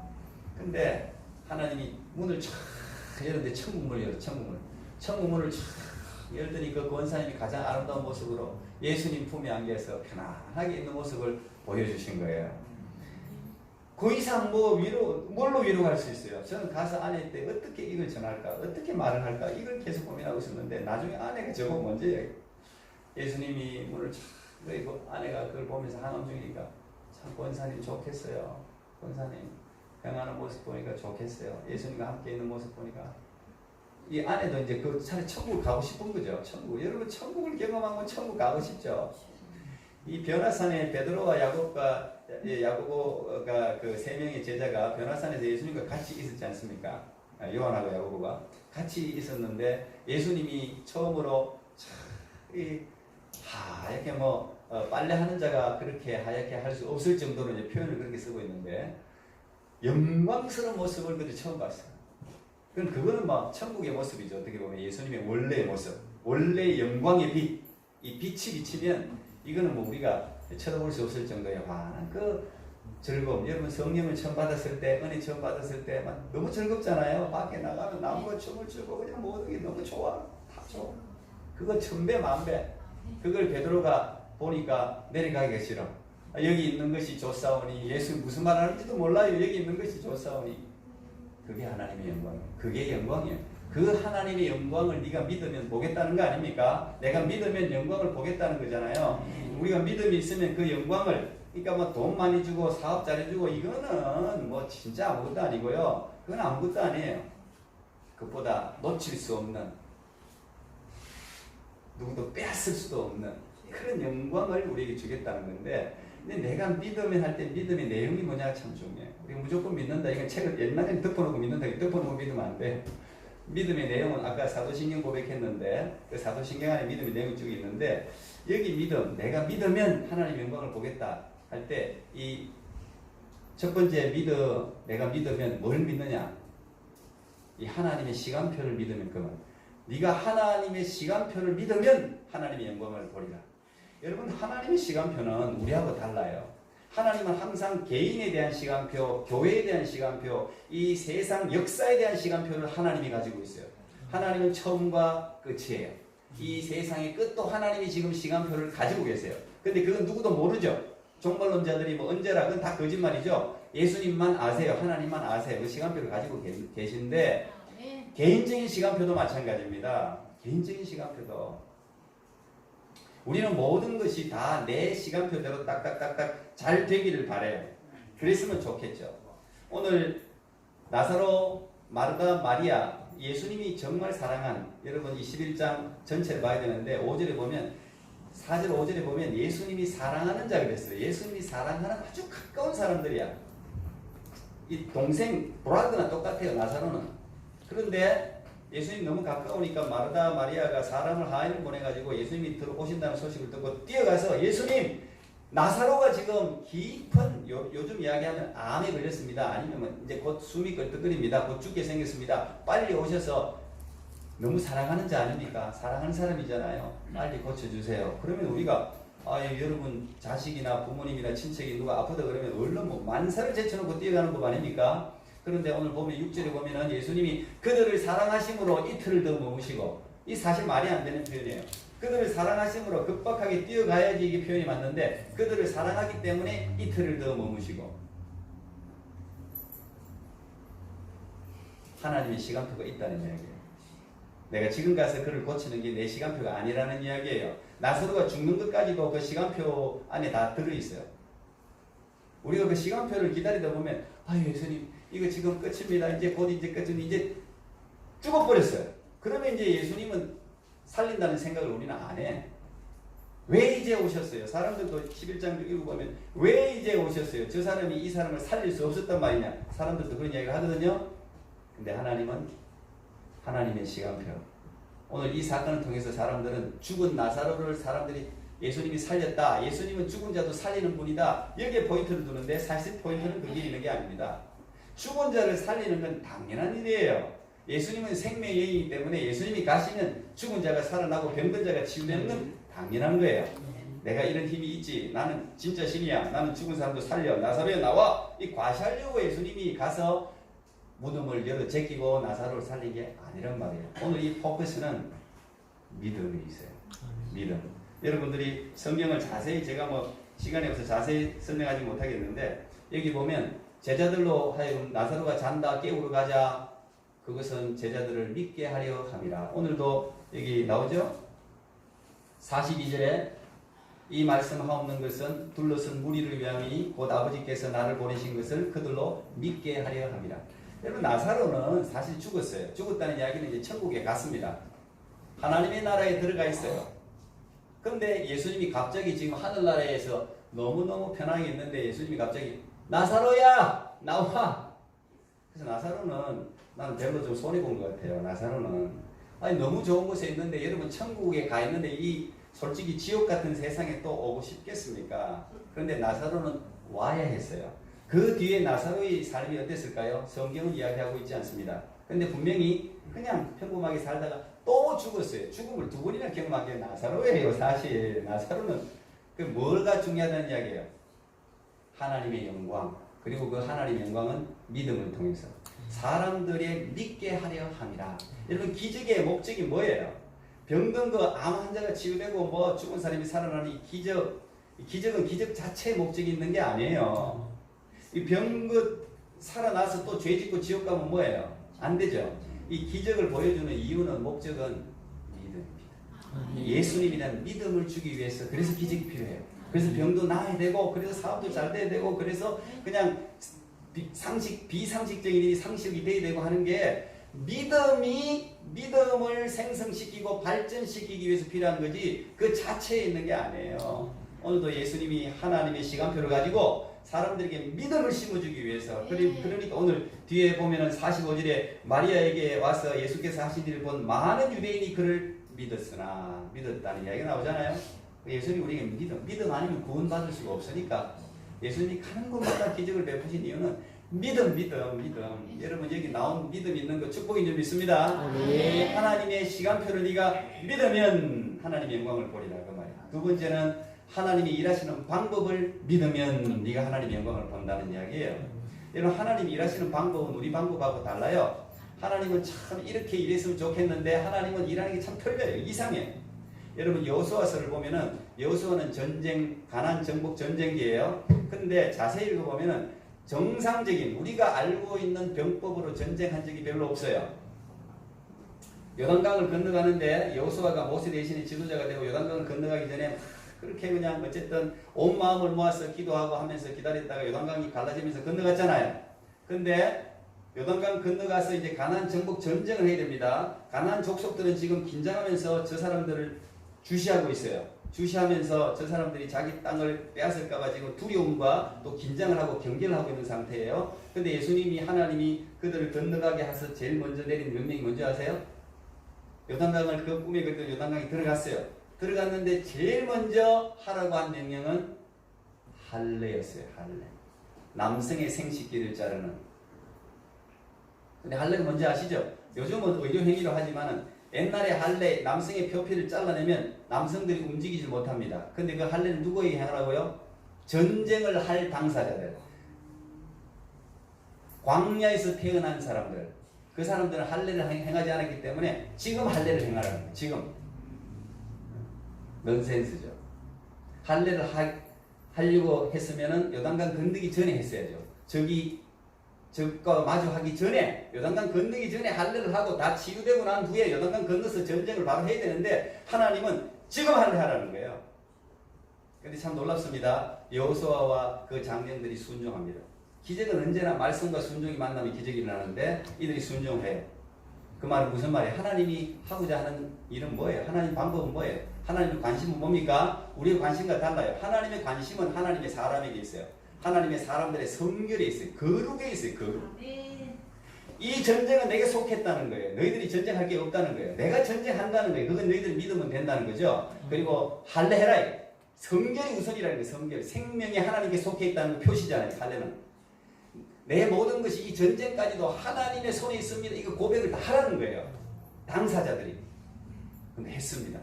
근데 하나님이 문을 쫙 열었는데 천국문을 열어, 천국문을 쫙 열더니 그 권사님이 가장 아름다운 모습으로 예수님 품에 안겨서 편안하게 있는 모습을 보여주신 거예요. 그 이상 뭘로 위로할 수 있어요? 저는 가서 아내 때 어떻게 이걸 전할까, 어떻게 말을 할까, 이걸 계속 고민하고 있었는데, 나중에 아내가 저거 먼저 예수님이 문을 쫙 열고, 아내가 그걸 보면서 항암 중이니까 참 권사님 좋겠어요. 권사님 평안한 모습 보니까 좋겠어요. 예수님과 함께 있는 모습 보니까. 이 아내도 이제 그 차라리 천국을 가고 싶은 거죠. 천국. 여러분, 천국을 경험하면 천국 가고 싶죠. 이 변화산에 베드로와 야고보가 그 세 명의 제자가 변화산에서 예수님과 같이 있었지 않습니까? 요한하고 야고보가 같이 있었는데, 예수님이 처음으로 하얗게 빨래하는 자가 그렇게 하얗게 할 수 없을 정도로 이제 표현을 그렇게 쓰고 있는데, 영광스러운 모습을 그들 처음 봤어요. 그럼 그거는 막 천국의 모습이죠. 어떻게 보면 예수님의 원래의 모습, 원래의 영광의 빛, 이 빛이 비치면 이거는 뭐 우리가 쳐다볼 수 없을 정도의 환한 그 즐거움. 여러분, 성령을 처음 받았을 때, 은혜 처음 받았을 때 막 너무 즐겁잖아요. 밖에 나가면 나무가 춤을 추고 그냥 모든 게 너무 좋아, 다 좋아. 그거 천배 만배. 그걸 베드로가 보니까 내려가기가 싫어. 여기 있는 것이 좋사오니, 예수 무슨 말 하는지도 몰라요. 여기 있는 것이 좋사오니. 그게 하나님의 영광이에요. 그게 영광이에요. 그 하나님의 영광을 네가 믿으면 보겠다는 거 아닙니까? 내가 믿으면 영광을 보겠다는 거잖아요. 우리가 믿음이 있으면 그 영광을, 그러니까 뭐 돈 많이 주고 사업 잘해주고 이거는 뭐 진짜 아무것도 아니고요. 그건 아무것도 아니에요. 그것보다 놓칠 수 없는, 누구도 빼앗을 수도 없는 그런 영광을 우리에게 주겠다는 건데, 근데 내가 믿으면 할 때 믿음의 내용이 뭐냐가 참 중요해요. 우리가 무조건 믿는다, 이건 책을 옛날에는 덮어놓고 믿는다, 덮어놓고 믿으면 안 돼. 믿음의 내용은 아까 사도신경 고백했는데, 그 사도신경 안에 믿음의 내용이 쭉 있는데, 여기 믿음, 내가 믿으면 하나님의 영광을 보겠다 할 때, 이 첫 번째 믿음, 내가 믿으면 뭘 믿느냐? 이 하나님의 시간표를 믿으면 그만. 네가 하나님의 시간표를 믿으면 하나님의 영광을 보리라. 여러분, 하나님의 시간표는 우리하고 달라요. 하나님은 항상 개인에 대한 시간표, 교회에 대한 시간표, 이 세상 역사에 대한 시간표를 하나님이 가지고 있어요. 하나님은 처음과 끝이에요. 이 세상의 끝도 하나님이 지금 시간표를 가지고 계세요. 근데 그건 누구도 모르죠. 종말론자들이 뭐 언제라, 그건 다 거짓말이죠. 예수님만 아세요. 하나님만 아세요. 그 시간표를 가지고 계신데, 개인적인 시간표도 마찬가지입니다. 개인적인 시간표도. 우리는 모든 것이 다 내 시간표대로 딱딱딱딱 잘 되기를 바래요. 그랬으면 좋겠죠. 오늘 나사로, 마르다, 마리아, 예수님이 정말 사랑한, 여러분 21장 전체를 봐야 되는데 5절에 보면, 4절 5절에 보면 예수님이 사랑하는 자가 됐어요. 예수님이 사랑하는 아주 가까운 사람들이야. 이 동생 브라더나 똑같아요. 나사로는. 그런데 예수님 너무 가까우니까 마르다 마리아가 사람을 하인을 보내가지고 예수님이 들어오신다는 소식을 듣고 뛰어가서, 예수님, 나사로가 지금 깊은, 요즘 이야기하면 암에 걸렸습니다. 아니면 이제 곧 숨이 껄떡거립니다. 곧 죽게 생겼습니다. 빨리 오셔서, 너무 사랑하는 자 아닙니까? 사랑하는 사람이잖아요. 빨리 고쳐주세요. 그러면 우리가, 여러분 자식이나 부모님이나 친척이 누가 아프다 그러면 얼른 뭐 만사를 제쳐놓고 뛰어가는 법 아닙니까? 그런데 오늘 보면 6절에 보면은 예수님이 그들을 사랑하심으로 이틀을 더 머무시고, 이 사실 말이 안 되는 표현이에요. 그들을 사랑하심으로 급박하게 뛰어가야지 이게 표현이 맞는데, 그들을 사랑하기 때문에 이틀을 더 머무시고. 하나님의 시간표가 있다는 이야기예요. 내가 지금 가서 그를 고치는 게 내 시간표가 아니라는 이야기예요. 나사로가 죽는 것까지도 그 시간표 안에 다 들어있어요. 우리가 그 시간표를 기다리다 보면, 예수님, 이거 지금 끝입니다. 이제 곧 이제 끝은 이제 죽어버렸어요. 그러면 이제 예수님은 살린다는 생각을 우리는 안 해. 왜 이제 오셨어요? 사람들도 11장 읽어보면 왜 이제 오셨어요? 저 사람이 이 사람을 살릴 수 없었단 말이냐? 사람들도 그런 이야기를 하거든요. 근데 하나님은 하나님의 시간표. 오늘 이 사건을 통해서 사람들은 죽은 나사로를 사람들이 예수님이 살렸다. 예수님은 죽은 자도 살리는 분이다. 여기에 포인트를 두는데 사실 포인트는 그게 있는 게 아닙니다. 죽은 자를 살리는 건 당연한 일이에요. 예수님은 생명의 영이기 때문에 예수님이 가시면 죽은 자가 살아나고 병든 자가 치유되는 건 당연한 거예요. 내가 이런 힘이 있지. 나는 진짜 신이야. 나는 죽은 사람도 살려. 나사로에 나와. 이 과시하려고 예수님이 가서 무덤을 열어 제끼고 나사로를 살린 게 아니란 말이에요. 오늘 이 포커스는 믿음이 있어요. 믿음. 여러분들이 성경을 자세히, 제가 뭐 시간이 없어서 자세히 설명하지 못하겠는데, 여기 보면 제자들로 하여금 나사로가 잔다 깨우러 가자, 그것은 제자들을 믿게 하려 함이라. 오늘도 여기 나오죠? 42절에 이 말씀하옵는 것은 둘러선 무리를 위함이니 곧 아버지께서 나를 보내신 것을 그들로 믿게 하려 함이라. 여러분, 나사로는 사실 죽었어요. 죽었다는 이야기는 이제 천국에 갔습니다. 하나님의 나라에 들어가 있어요. 그런데 예수님이 갑자기 지금 하늘나라에서 너무너무 편하게 있는데 예수님이 갑자기 나사로야 나와. 그래서 나사로는, 나는 별로 좀 손해본 것 같아요. 나사로는 너무 좋은 곳에 있는데, 여러분 천국에 가 있는데 이 솔직히 지옥 같은 세상에 또 오고 싶겠습니까? 그런데 나사로는 와야 했어요. 그 뒤에 나사로의 삶이 어땠을까요? 성경은 이야기하고 있지 않습니다. 근데 분명히 그냥 평범하게 살다가 또 죽었어요. 죽음을 두 번이나 경험한 게 나사로예요. 사실 나사로는 그 뭐가 중요하다는 이야기예요? 하나님의 영광. 그리고 그 하나님의 영광은 믿음을 통해서 사람들의 믿게 하려 함이라. 여러분, 기적의 목적이 뭐예요? 병든 그 암 환자가 치유되고 뭐 죽은 사람이 살아나는 이 기적은 기적 자체의 목적이 있는 게 아니에요. 이 병 살아나서 또 죄 짓고 지옥 가면 뭐예요? 안 되죠. 이 기적을 보여주는 이유는 목적은 믿음입니다. 예수님이란 믿음을 주기 위해서 그래서 기적이 필요해요. 그래서 병도 나아야 되고 그래서 사업도 잘 돼야 되고 그래서 그냥 비상식적인 일이 상식이 돼야 되고 하는 게 믿음을 생성시키고 발전시키기 위해서 필요한 거지 그 자체에 있는 게 아니에요. 오늘도 예수님이 하나님의 시간표를 가지고 사람들에게 믿음을 심어주기 위해서 그러니까 오늘 뒤에 보면은 45절에 마리아에게 와서 예수께서 하신 일을 본 많은 유대인이 그를 믿었다는 이야기가 나오잖아요. 예수님이 우리에게 믿음 아니면 구원받을 수가 없으니까 예수님이 가는 곳마다 기적을 베푸신 이유는 믿음. 여러분 여기 나온 믿음 있는 거 축복인 줄 믿습니다. 하나님의 시간표를 네가 믿으면 하나님의 영광을 보리라 그 말이야. 두 번째는 하나님이 일하시는 방법을 믿으면 네가 하나님의 영광을 본다는 이야기예요. 여러분 하나님이 일하시는 방법은 우리 방법하고 달라요. 하나님은 참 이렇게 일했으면 좋겠는데 하나님은 일하는 게 참 틀려요. 이상해. 여러분 여호수아서를 보면은 여호수아는 가나안 정복 전쟁기예요. 근데 자세히 읽어보면은 정상적인 우리가 알고 있는 병법으로 전쟁한 적이 별로 없어요. 요단강을 건너가는데 여호수아가 모세 대신에 지도자가 되고 요단강을 건너가기 전에 그렇게 그냥 어쨌든 온 마음을 모아서 기도하고 하면서 기다렸다가 요단강이 갈라지면서 건너갔잖아요. 근데 요단강 건너가서 이제 가나안 정복 전쟁을 해야 됩니다. 가나안 족속들은 지금 긴장하면서 저 사람들을 주시하고 있어요. 주시하면서 저 사람들이 자기 땅을 빼앗을까봐 지금 두려움과 또 긴장을 하고 경계를 하고 있는 상태예요. 근데 예수님이 하나님이 그들을 건너가게 해서 제일 먼저 내린 명령이 뭔지 아세요? 요단강을 그 꿈에 그때 요단강에 들어갔어요. 들어갔는데 제일 먼저 하라고 한 명령은 할례였어요. 할례. 남성의 생식기를 자르는. 근데 할례가 뭔지 아시죠? 요즘은 의료행위로 하지만은 옛날에 할례 남성의 표피를 잘라내면 남성들이 움직이지 못합니다. 근데 그 할례는 누구에게 행하라고요? 전쟁을 할 당사자들. 광야에서 태어난 사람들. 그 사람들은 할례를 행하지 않았기 때문에 지금 할례를 행하라는 거예요. 지금. 넌센스죠. 할례를 하려고 했으면은 요단강 건너기 전에 했어야죠. 적과 마주하기 전에 요단강 건너기 전에 할례를 하고 다 치유되고 난 후에 요단강 건너서 전쟁을 바로 해야 되는데 하나님은 지금 할례하라는 거예요. 근데 참 놀랍습니다. 여호수아와 그 장병들이 순종합니다. 기적은 언제나 말씀과 순종이 만나면 기적이 일어나는데 이들이 순종해요. 그 말은 무슨 말이에요? 하나님이 하고자 하는 일은 뭐예요? 하나님 방법은 뭐예요? 하나님의 관심은 뭡니까? 우리의 관심과 달라요. 하나님의 관심은 하나님의 사람에게 있어요. 하나님의 사람들의 성결에 있어요. 거룩에 있어요. 거룩. 이 전쟁은 내게 속했다는 거예요. 너희들이 전쟁할 게 없다는 거예요. 내가 전쟁한다는 거예요. 그건 너희들이 믿으면 된다는 거죠. 그리고 할례해라. 성결이 우선이라는 거예요. 성결. 생명이 하나님께 속해 있다는 표시잖아요. 할례는. 내 모든 것이 이 전쟁까지도 하나님의 손에 있습니다. 이거 고백을 다 하라는 거예요. 당사자들이. 근데 했습니다.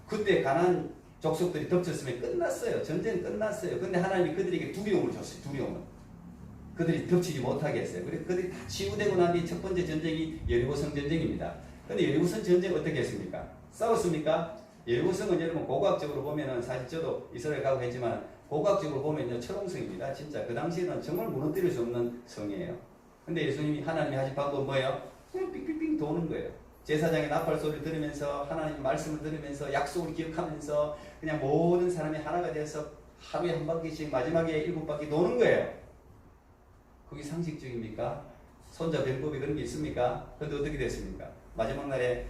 그때 가나안 족속들이 덮쳤으면 끝났어요. 전쟁 끝났어요. 근데 하나님이 그들에게 두려움을 줬어요. 두려움을. 그들이 덮치지 못하게 했어요. 그래서 그들이 다 치유되고 난 뒤 첫 번째 전쟁이 여리고성 전쟁입니다. 근데 여리고성 전쟁 어떻게 했습니까? 싸웠습니까? 여리고성은 여러분 고고학적으로 보면은 사실 저도 이스라엘 가고 했지만 고고학적으로 보면요 철옹성입니다. 진짜 그 당시에는 정말 무너뜨릴 수 없는 성이에요. 근데 예수님이 하나님이 하신 방법은 뭐예요? 그냥 빙빙빙 도는 거예요. 제사장의 나팔 소리를 들으면서 하나님 말씀을 들으면서 약속을 기억하면서 그냥 모든 사람이 하나가 돼서 하루에 한 바퀴씩 마지막에 7바퀴 도는 거예요. 그게 상식적입니까? 손자 병법이 그런 게 있습니까? 그런데 어떻게 됐습니까? 마지막 날에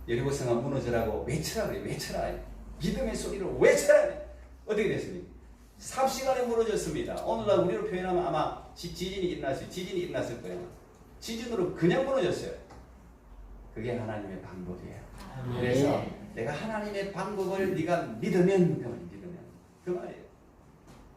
여리고성아 무너져라고 외쳐라 그래. 외쳐라. 믿음의 소리로 외쳐라. 어떻게 됐습니까? 삽시간에 무너졌습니다. 오늘날 우리로 표현하면 아마 지진이 일어났을 거예요. 지진으로 그냥 무너졌어요. 그게 하나님의 방법이에요. 그래서 내가 하나님의 방법을 네가 믿으면 그 말이에요.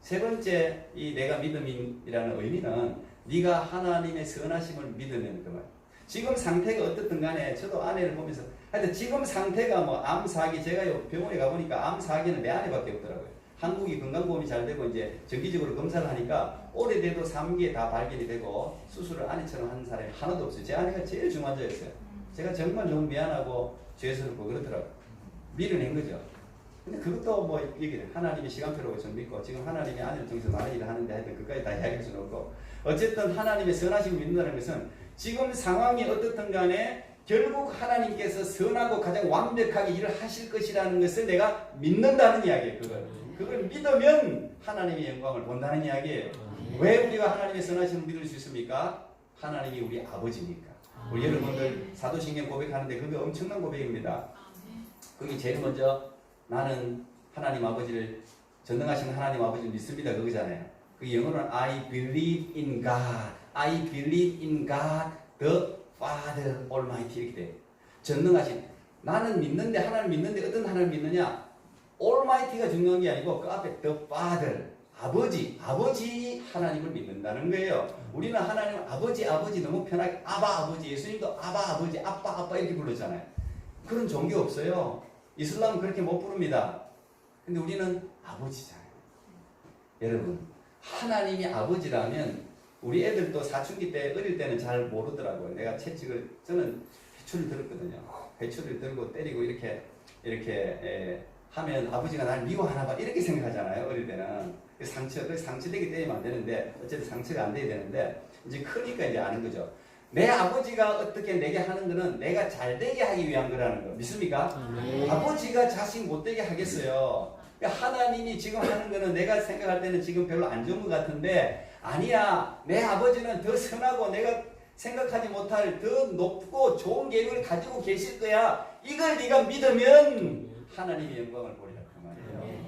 세 번째 이 내가 믿음이라는 의미는 네가 하나님의 선하심을 믿으면 그 말. 지금 상태가 어떻든 간에 저도 아내를 보면서 하여튼 지금 상태가 뭐 암사기 제가 병원에 가보니까 암사기는 내 아내밖에 없더라고요. 한국이 건강보험이 잘 되고 이제 정기적으로 검사를 하니까 오래돼도 3기에 다 발견이 되고 수술을 아내처럼 하는 사람이 하나도 없어요. 제 아내가 제일 중환자였어요. 제가 정말 너무 미안하고 죄스럽고 그렇더라고요. 밀어낸 거죠. 근데 그것도 뭐 얘기를 하나님의 시간표라고 좀 믿고 지금 하나님의 아내를 통해서 많은 일을 하는데 하여튼 그까지 다 이야기할 수는 없고 어쨌든 하나님의 선하심을 믿는다는 것은 지금 상황이 어떻든 간에 결국 하나님께서 선하고 가장 완벽하게 일을 하실 것이라는 것을 내가 믿는다는 이야기예요. 그걸 믿으면 하나님의 영광을 본다는 이야기예요. 왜 우리가 하나님의 선하심을 믿을 수 있습니까? 하나님이 우리 아버지니까. 우리 여러분들 사도신경 고백하는데 그게 엄청난 고백입니다. 거기 제일 먼저 나는 하나님 아버지를, 전능하신 하나님 아버지를 믿습니다 그거잖아요. 그 영어로는 I believe in God, I believe in God the Father Almighty 이렇게 돼. 전능하신, 나는 믿는데, 하나님 믿는데 어떤 하나님 믿느냐? Almighty가 중요한 게 아니고 그 앞에 the Father, 아버지 하나님을 믿는다는 거예요. 우리는 하나님 아버지 너무 편하게 아바 아버지, 예수님도 아바 아버지, 아빠 이렇게 부르잖아요. 그런 종교 없어요. 이슬람은 그렇게 못 부릅니다. 근데 우리는 아버지잖아요. 여러분, 하나님이 아버지라면 우리 애들도 사춘기 때 어릴 때는 잘 모르더라고요. 내가 채찍을, 저는 회초리를 들었거든요. 회초리를 들고 때리고 이렇게 하면 아버지가 날 미워하나 봐 이렇게 생각하잖아요. 어릴 때는 상처되게 때리면 안 되는데, 어쨌든 상처가 안 돼야 되는데, 이제 크니까 이제 아는 거죠. 내 아버지가 어떻게 내게 하는 거는 내가 잘 되게 하기 위한 거라는 거 믿습니까? 아버지가 자식 못 되게 하겠어요. 그러니까 하나님이 지금 하는 거는 내가 생각할 때는 지금 별로 안 좋은 것 같은데, 아니야, 내 아버지는 더 선하고 내가 생각하지 못할 더 높고 좋은 계획을 가지고 계실 거야. 이걸 네가 믿으면 하나님의 영광을 보리라 그 말이에요.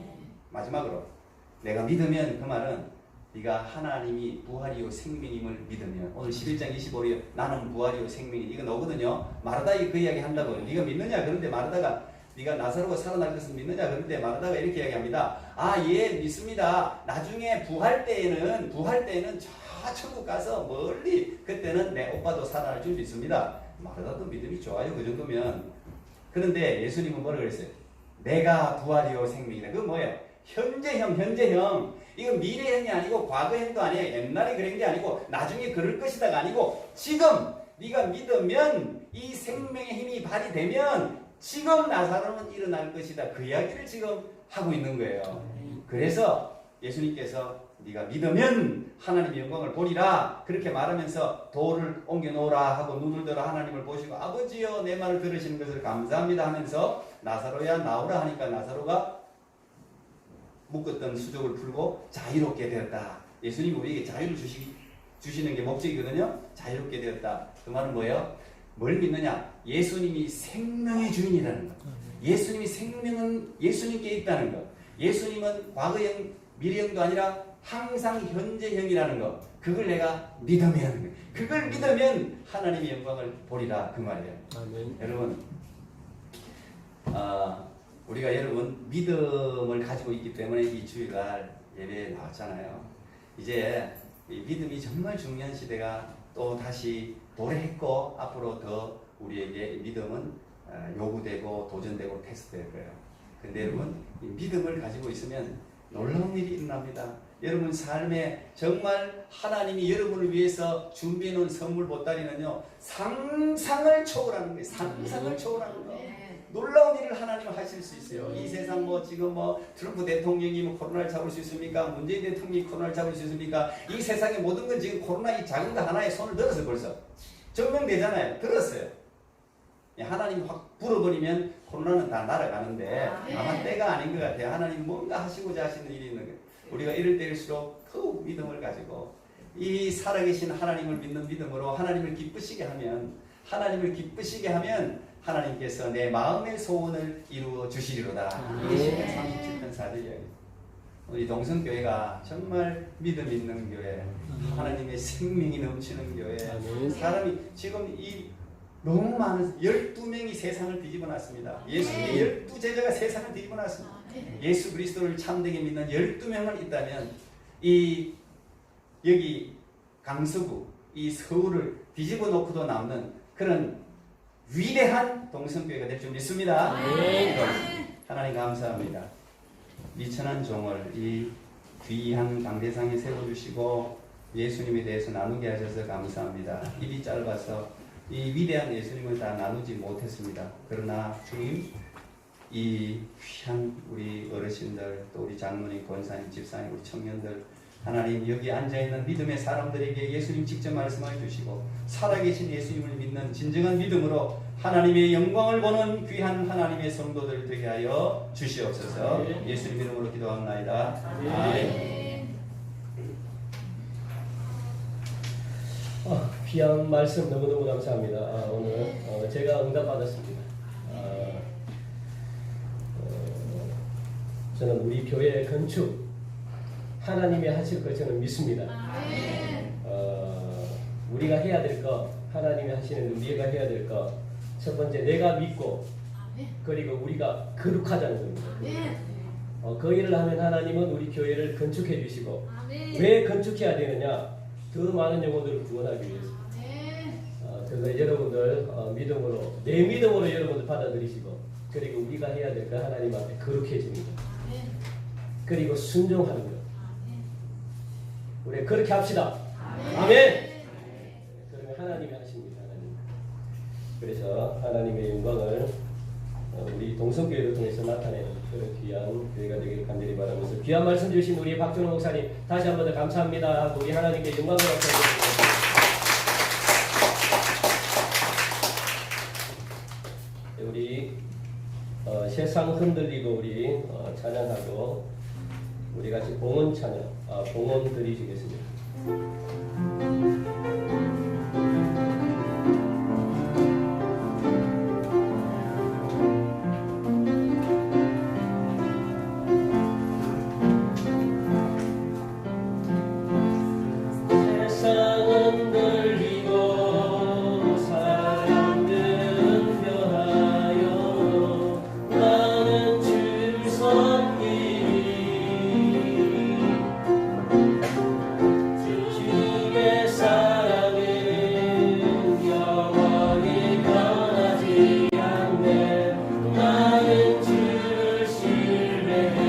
마지막으로 내가 믿으면, 그 말은 네가 하나님이 부활이요 생명임을 믿으면, 오늘 11장 25절에 나는 부활이요 생명이 이거 나오거든요. 마르다가 그 이야기 한다고. 네가 믿느냐? 그런데 마르다가 네가 나사로가 살아날 것을 믿느냐? 그런데 마르다가 이렇게 이야기합니다. 예, 믿습니다. 나중에 부활 때에는 저 천국 가서 멀리, 그때는 내 오빠도 살아날 줄 믿습니다. 마르다도 믿음이 좋아요. 그 정도면. 그런데 예수님은 뭐라고 그랬어요? 내가 부활이요 생명이다. 그건 뭐예요? 현재형. 이건 미래형이 아니고 과거형도 아니에요. 옛날에 그런 게 아니고 나중에 그럴 것이다가 아니고 지금 네가 믿으면 이 생명의 힘이 발휘되면 지금 나사로는 일어날 것이다. 그 이야기를 지금 하고 있는 거예요. 그래서 예수님께서 네가 믿으면 하나님의 영광을 보리라 그렇게 말하면서 돌을 옮겨 놓으라 하고 눈을 들어 하나님을 보시고 아버지여 내 말을 들으시는 것을 감사합니다 하면서 나사로야 나오라 하니까 나사로가 묶었던 수족을 풀고 자유롭게 되었다. 예수님이 우리에게 자유를 주시는 게 목적이거든요. 자유롭게 되었다. 그 말은 뭐예요? 뭘 믿느냐? 예수님이 생명의 주인이라는 것. 예수님이 생명은 예수님께 있다는 것. 예수님은 과거형, 미래형도 아니라 항상 현재형이라는 것. 그걸 내가 믿으면, 그걸 믿으면 하나님의 영광을 보리라 그 말이에요. 아멘. 여러분, 우리가 여러분 믿음을 가지고 있기 때문에 이 주일날 예배에 나왔잖아요. 이제 이 믿음이 정말 중요한 시대가 또 다시 도래했고 앞으로 더 우리에게 믿음은 요구되고 도전되고 테스트될 거예요. 근데 여러분 이 믿음을 가지고 있으면 놀라운 일이 일어납니다. 여러분 삶에 정말 하나님이 여러분을 위해서 준비해 놓은 선물 보따리는요 상상을 초월하는 거예요. 상상을 초월하는 거예요. 놀라운 일을 하나님은 하실 수 있어요. 이 세상 지금 트럼프 대통령이 코로나를 잡을 수 있습니까? 문재인 대통령이 코로나를 잡을 수 있습니까? 이 세상의 모든 건 지금 코로나 이 작은 거 하나에 손을 들어서 벌써 증명되잖아요. 들었어요. 하나님이 확 불어버리면 코로나는 다 날아가는데 아마 때가 아닌 것 같아요. 하나님 뭔가 하시고자 하시는 일이 있는 거예요. 우리가 이럴 때일수록 더욱 믿음을 가지고 이 살아계신 하나님을 믿는 믿음으로 하나님을 기쁘시게 하면 하나님께서 내 마음의 소원을 이루어 주시리로다. 이게 시편 37편 4절 이야기예요. 우리 동성교회가 정말 믿음 있는 교회, 하나님의 생명이 넘치는 교회. 사람이 지금 너무 많은 12명이 세상을 뒤집어 놨습니다. 예수님의 12제자가 세상을 뒤집어 놨습니다. 예수 그리스도를 참되게 믿는 12명만 있다면 여기 강서구 이 서울을 뒤집어 놓고도 남는 그런 위대한 동성교회가 될 줄 믿습니다. 하나님 감사합니다. 미천한 종을 이 귀한 강대상에 세워주시고 예수님에 대해서 나누게 하셔서 감사합니다. 입이 짧아서 이 위대한 예수님을 다 나누지 못했습니다. 그러나 주님 이 귀한 우리 어르신들 또 우리 장로님, 권사님, 집사님, 우리 청년들 하나님 여기 앉아있는 믿음의 사람들에게 예수님 직접 말씀해 주시고 살아계신 예수님을 믿는 진정한 믿음으로 하나님의 영광을 보는 귀한 하나님의 성도들 되게 하여 주시옵소서. 예수님 이름으로 기도합나이다. 아멘. 귀한 말씀 너무너무 감사합니다. 오늘 제가 응답받았습니다. 저는 우리 교회 건축 하나님이 하실 것 저는 믿습니다. 우리가 해야 될 것, 하나님이 하시는 우리가 해야 될 것, 첫 번째 내가 믿고 그리고 우리가 거룩하자는 겁니다. 그 일을 하면 하나님은 우리 교회를 건축해 주시고 왜 건축해야 되느냐? 더 많은 영혼들을 구원하기 위해서. 그래서 여러분들 믿음으로 내 믿음으로 여러분들 받아들이시고 그리고 우리가 해야 될 것 하나님 앞에 거룩해지는 것. 그리고 순종하는 것. 우리 그렇게 합시다. 아멘. 그러면 하나님이 하십니다. 하나님. 그래서 하나님의 영광을 우리 동성교회를 통해서 나타내는 그런 귀한 교회가 되기를 간절히 바라면서 귀한 말씀 주신 우리 박종호 목사님 다시 한 번 더 감사합니다 하고 우리 하나님께 영광을 드리겠습니다. 우리 세상 흔들리고 우리 찬양하고 우리 같이 봉헌 찬양, 봉헌 드리시겠습니다. 세상은 들리고 사람들은 변하여 나는 주를 섬기리 주의 사랑은 영원히 변하지 않네 나는 주를 신뢰해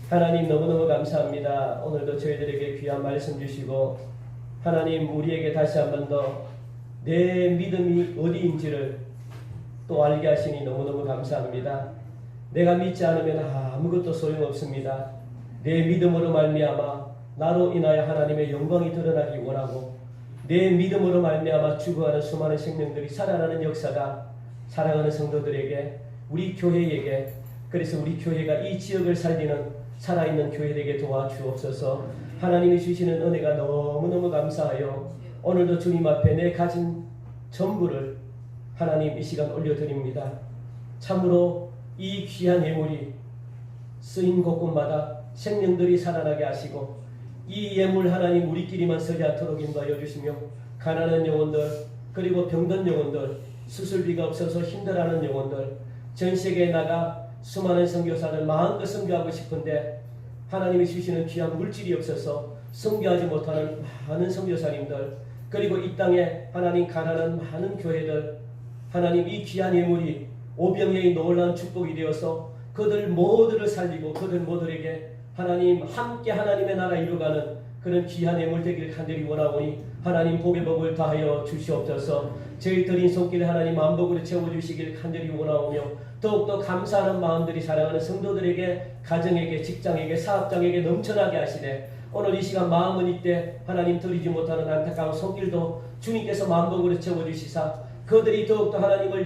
하나님 너무너무 감사합니다. 오늘도 저희들에게 귀한 말씀 주시고 하나님 우리에게 다시 한 번 더 내 믿음이 어디인지를 또 알게 하시니 너무너무 감사합니다. 내가 믿지 않으면 아무것도 소용없습니다. 내 믿음으로 말미암아 나로 인하여 하나님의 영광이 드러나기 원하고 내 믿음으로 말미암아 죽어가는 수많은 생명들이 살아나는 역사가 사랑하는 성도들에게 우리 교회에게 그래서 우리 교회가 이 지역을 살리는 살아있는 교회에게 도와주옵소서. 하나님이 주시는 은혜가 너무너무 감사하여 오늘도 주님 앞에 내 가진 전부를 하나님 이 시간 올려드립니다. 참으로 이 귀한 예물이 쓰인 곳곳마다 생명들이 살아나게 하시고 이 예물 하나님 우리끼리만 서지 않도록 인도하여 주시며 가난한 영혼들 그리고 병든 영혼들 수술비가 없어서 힘들어하는 영혼들 전 세계에 나가 수많은 선교사들 마음껏 선교하고 싶은데 하나님이 주시는 귀한 물질이 없어서 선교하지 못하는 많은 선교사님들 그리고 이 땅에 하나님 가난한 많은 교회들 하나님 이 귀한 예물이 오병이의 놀라운 축복이 되어서 그들 모두를 살리고 그들 모두에게 하나님 함께 하나님의 나라 이루어가는 그런 귀한 예물 되기를 간절히 원하오니 하나님 복의 복을 다하여 주시옵소서. 저희 드린 손길 하나님 만복으로 채워주시길 간절히 원하오며 더욱더 감사하는 마음들이 사랑하는 성도들에게 가정에게 직장에게 사업장에게 넘쳐나게 하시되 오늘 이 시간 마음은 이때 하나님 드리지 못하는 안타까운 손길도 주님께서 만복으로 채워주시사 그들이 더욱더 하나님을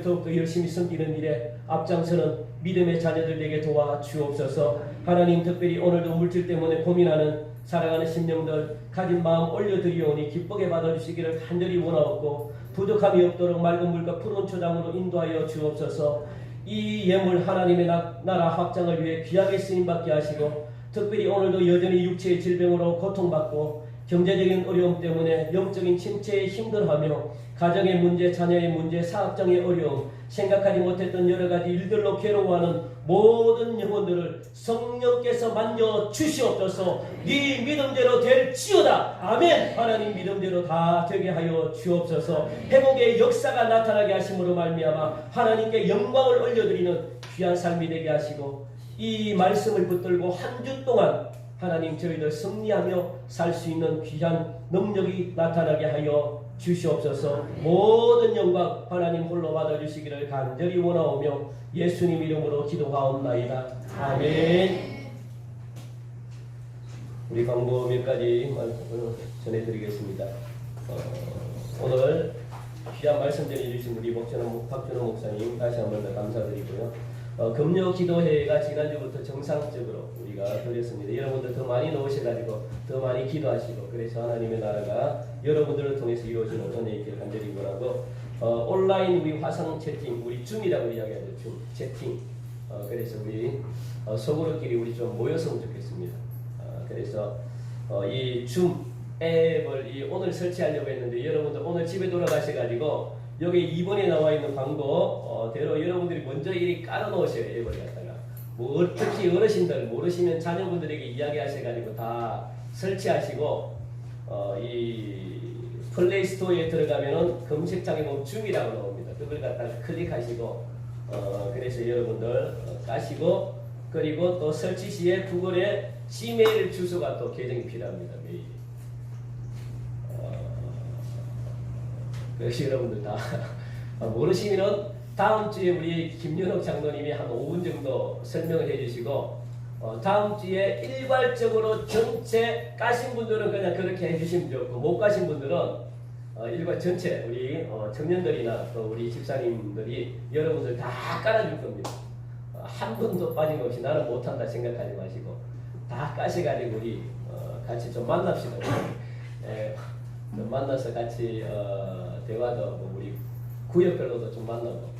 더욱더 열심히 섬기는 일에 앞장서는 믿음의 자녀들에게 도와 주옵소서. 하나님 특별히 오늘도 물질 때문에 고민하는 사랑하는 심령들 가진 마음 올려드리오니 기쁘게 받아주시기를 간절히 원하옵고 부족함이 없도록 맑은 물과 푸른 초장으로 인도하여 주옵소서. 이 예물 하나님의 나라 확장을 위해 귀하게 쓰임받게 하시고 특별히 오늘도 여전히 육체의 질병으로 고통받고 경제적인 어려움 때문에 영적인 침체에 힘들어하며 가정의 문제, 자녀의 문제, 사업장의 어려움, 생각하지 못했던 여러 가지 일들로 괴로워하는 모든 영혼들을 성령께서 만져 주시옵소서. 네 믿음대로 될지어다. 아멘. 하나님 믿음대로 다 되게 하여 주옵소서. 회복의 역사가 나타나게 하심으로 말미암아 하나님께 영광을 올려드리는 귀한 삶이 되게 하시고 이 말씀을 붙들고 한 주 동안 하나님 저희들 승리하며 살 수 있는 귀한 능력이 나타나게 하여 주시옵소서. 모든 영광 하나님 홀로 받아주시기를 간절히 원하오며 예수님 이름으로 기도하옵나이다. 아멘. 우리 광고 몇 가지 전해드리겠습니다. 오늘 귀한 말씀 전해주신 우리 박준호 목사님 다시 한번 더 감사드리고요. 금요 기도회가 지난주부터 정상적으로 우리가 드렸습니다. 여러분들 더 많이 나오셔가지고 더 많이 기도하시고 그래서 하나님의 나라가 여러분들을 통해서 이루어지는 은혜 있기를 간절히 원하고 온라인 우리 화상 채팅 우리 줌이라고 이야기하죠. 줌 채팅 그래서 우리 서구로끼리 우리 좀 모였으면 좋겠습니다. 그래서 이 줌 앱을 오늘 설치하려고 했는데 여러분들 오늘 집에 돌아가셔가지고 여기 2번에 나와 있는 광고대로 여러분들이 먼저 이리 깔아놓으셔요. 앱을 갖다가 특히 어르신들 모르시면 자녀분들에게 이야기하셔가지고 다 설치하시고 이 플레이스토어에 들어가면은 검색창에 보면 줌이라고 나옵니다. 그걸 갖다가 클릭하시고 그래서 여러분들 까시고 그리고 또 설치 시에 구글에 지메일 주소가 또 계정이 필요합니다. 메일. 그래서 여러분들 다 모르시면은 다음 주에 우리 김연옥 장로님이 한 5분 정도 설명을 해주시고 다음 주에 일괄적으로 전체 까신 분들은 그냥 그렇게 해주시면 좋고 못 가신 분들은 일괄 전체 우리 청년들이나 또 우리 집사님들이 여러분들 다 깔아줄 겁니다. 한 분도 빠짐없이 나는 못한다 생각하지 마시고 다 까셔가지고 우리 같이 좀 만납시다. 좀 만나서 같이 대화도 우리 구역별로도 좀 만나고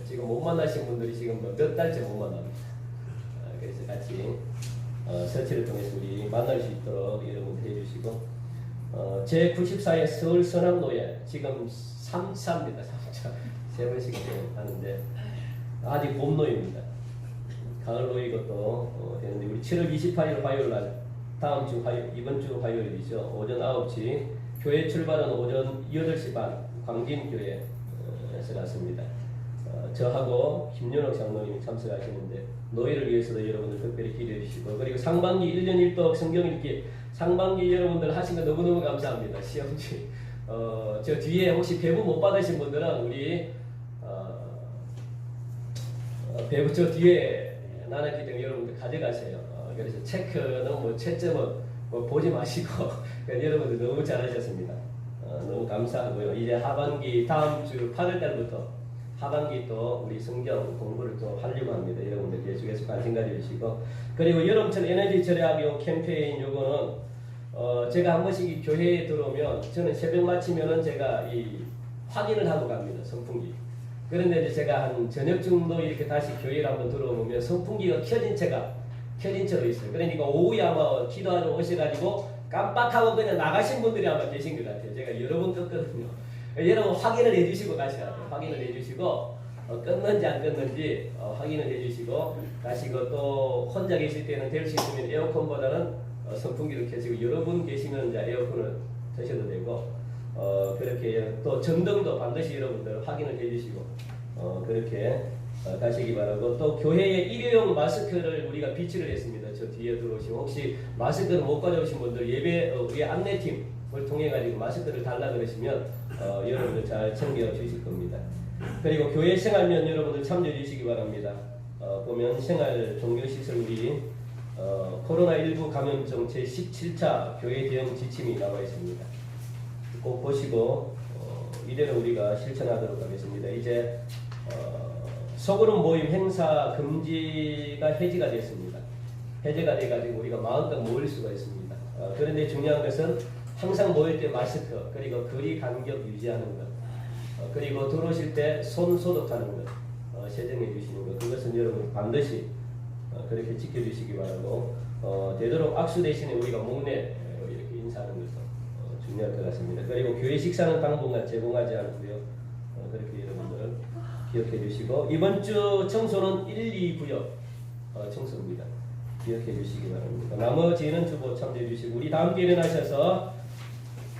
지금 못 만나신 분들이 지금 몇 달째 못 만납니다. 그래서 같이 설치를 통해서 우리 만날 수 있도록 여러분들 해주시고 제94회 서울 서남노예 지금 3차입니다. 3차 3번씩 하는데 아직 봄노예입니다. 가을노예가 또 되는데 우리 7월 28일 화요일날 다음 주 화요일 이번 주 화요일이죠. 오전 9시 교회 출발은 오전 8시 반 광진교회에서 났습니다. 저하고 김연옥 장로님이 참석하시는데 노예를 위해서도 여러분들 특별히 기도해 주시고 그리고 상반기 1년 1독 성경 읽기 상반기 여러분들 하신 거 너무너무 감사합니다. 시험지 저 뒤에 혹시 배부 못 받으신 분들은 우리 배부 저 뒤에 나눠기 때문에 여러분들 가져가세요. 그래서 체크는 채점은 보지 마시고 여러분들 너무 잘하셨습니다. 너무 감사하고요. 이제 하반기 다음 주 8월 달부터 하반기 또 우리 성경 공부를 또 하려고 합니다. 여러분들 계속해서 관심 가져주시고 그리고 여름철 에너지 절약 요 캠페인 요거는 제가 한 번씩 이 교회에 들어오면 저는 새벽 마치면은 제가 이 확인을 하고 갑니다. 선풍기 그런데 이제 제가 한 저녁쯤도 이렇게 다시 교회를 한번 들어오면 선풍기가 켜진 채로 있어요. 그러니까 오후에 아마 기도하러 오셔가지고 깜빡하고 그냥 나가신 분들이 아마 계신 것 같아요. 제가 여러 번 껐거든요. 여러분 확인을 해주시고 가셔야 돼요. 확인을 해주시고 껐는지 안 껐는지 확인을 해주시고 가시고, 또 혼자 계실 때는 될 수 있으면 에어컨보다는 선풍기를 켜시고, 여러 분 계시면 이제 에어컨을 드셔도 되고, 그렇게 또 전등도 반드시 여러분들 확인을 해주시고 그렇게 가시기 바라고, 또 교회에 일회용 마스크를 우리가 비치를 했습니다. 저 뒤에 들어오시면 혹시 마스크를 못 가져오신 분들 예배 우리 안내팀을 통해 가지고 마스크를 달라 그러시면 여러분들 잘 챙겨 주실 겁니다. 그리고 교회 생활면 여러분들 참조해 주시기 바랍니다. 보면 생활 종료시설 우리 코로나19 감염증 제17차 교회 대응 지침이 나와 있습니다. 꼭 보시고 이대로 우리가 실천하도록 하겠습니다. 이제 소그룹 모임 행사 금지가 해제가 됐습니다. 해제가 돼가지고 우리가 마음껏 모일 수가 있습니다. 그런데 중요한 것은 항상 모일 때 마스크, 그리고 거리 간격 유지하는 것, 그리고 들어오실 때 손 소독하는 것, 세정해 주시는 것, 그것은 여러분 반드시 그렇게 지켜주시기 바라고, 되도록 악수 대신에 우리가 목내 이렇게 인사하는 것도 중요할 것 같습니다. 그리고 교회 식사는 당분간 제공하지 않고요. 그렇게 여러분들 기억해 주시고, 이번 주 청소는 1, 2구역 청소입니다. 기억해 주시기 바랍니다. 나머지는 주보 참조해 주시고, 우리 다 함께 일어나셔서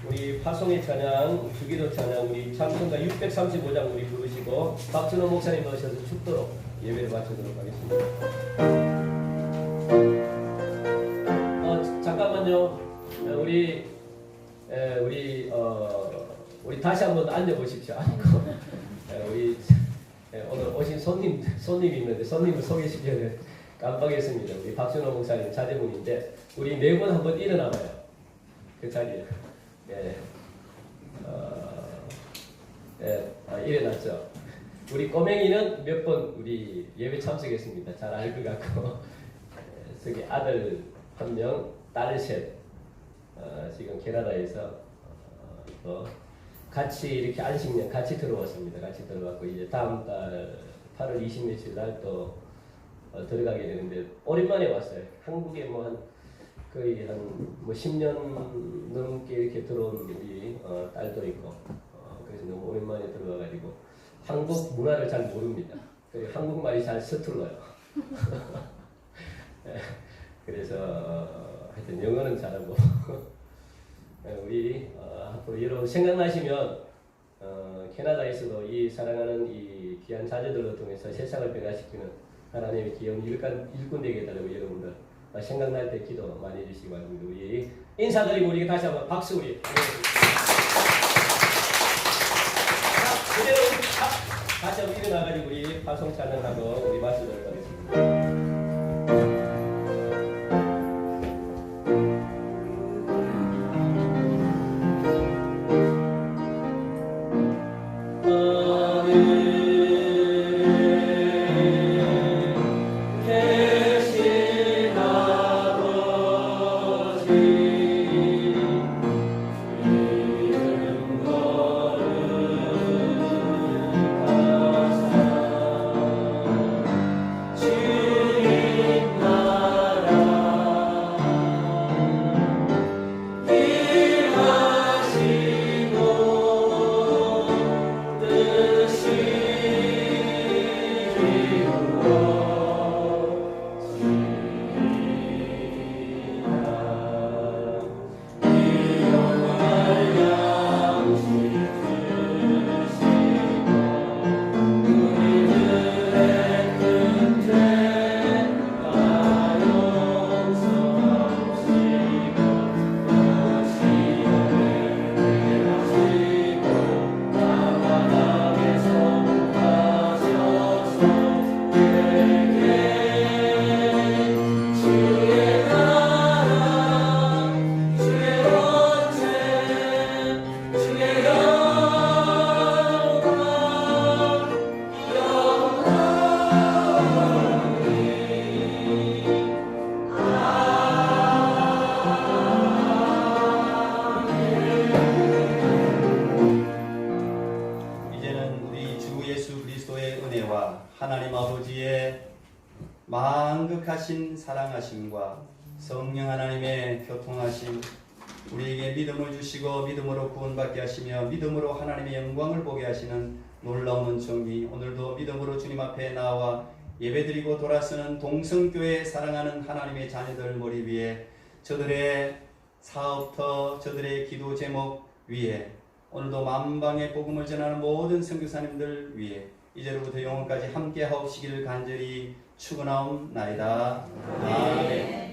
우리 파송의 찬양, 주기도 찬양, 우리 찬송가 635장 우리 부르시고 박준호 목사님 넣으셔서 축도로 예배를 마치도록 하겠습니다. 잠깐만요. 우리 다시 한번 앉아 보십시오. 우리 오늘 오신 손님이 있는데 손님을 소개시켜야 깜빡했습니다. 우리 박준호 목사님 자제분인데 우리 네 분 한번 일어나봐요. 그 자리에. 일어났죠. 우리 꼬맹이는 몇 번 우리 예배 참석했습니다. 잘 알 것 같고, 저기 아들 1명, 딸 셋, 지금 캐나다에서 또 같이 이렇게 안식년 같이 들어왔습니다. 같이 들어왔고, 이제 다음 달 8월 20며칠 날 또 들어가게 되는데, 오랜만에 왔어요. 한국에 거의 한 10년 넘게 이렇게 들어온 우리 딸도 있고, 그래서 너무 오랜만에 들어와가지고 한국 문화를 잘 모릅니다. 그리고 한국말이 잘 서툴러요. 그래서 하여튼 영어는 잘하고 우리 앞으로 여러분 생각나시면 캐나다에서도 이 사랑하는 이 귀한 자녀들을 통해서 세상을 변화시키는 하나님의 귀여운 일꾼 되게 해달라고 여러분들 생각날 때 기도 많이 해주시기 바랍니다. 우리 인사드리고 우리 다시 한번 박수 우리. 그대로 다시 한번 일어나가지고 우리 파송 찬양하고 우리 마치도록 하겠습니다. 주 무한하신 사랑하심과 성령 하나님의 교통하심, 우리에게 믿음을 주시고 믿음으로 구원받게 하시며 믿음으로 하나님의 영광을 보게 하시는 놀라운 은총이 오늘도 믿음으로 주님 앞에 나와 예배드리고 돌아서는 동성교회 사랑하는 하나님의 자녀들 머리 위에, 저들의 사업터, 저들의 기도 제목 위에, 오늘도 만방의 복음을 전하는 모든 선교사님들 위에 이제로부터 영원까지 함께 하옵시기를 간절히 축원하옵나이다. 아멘.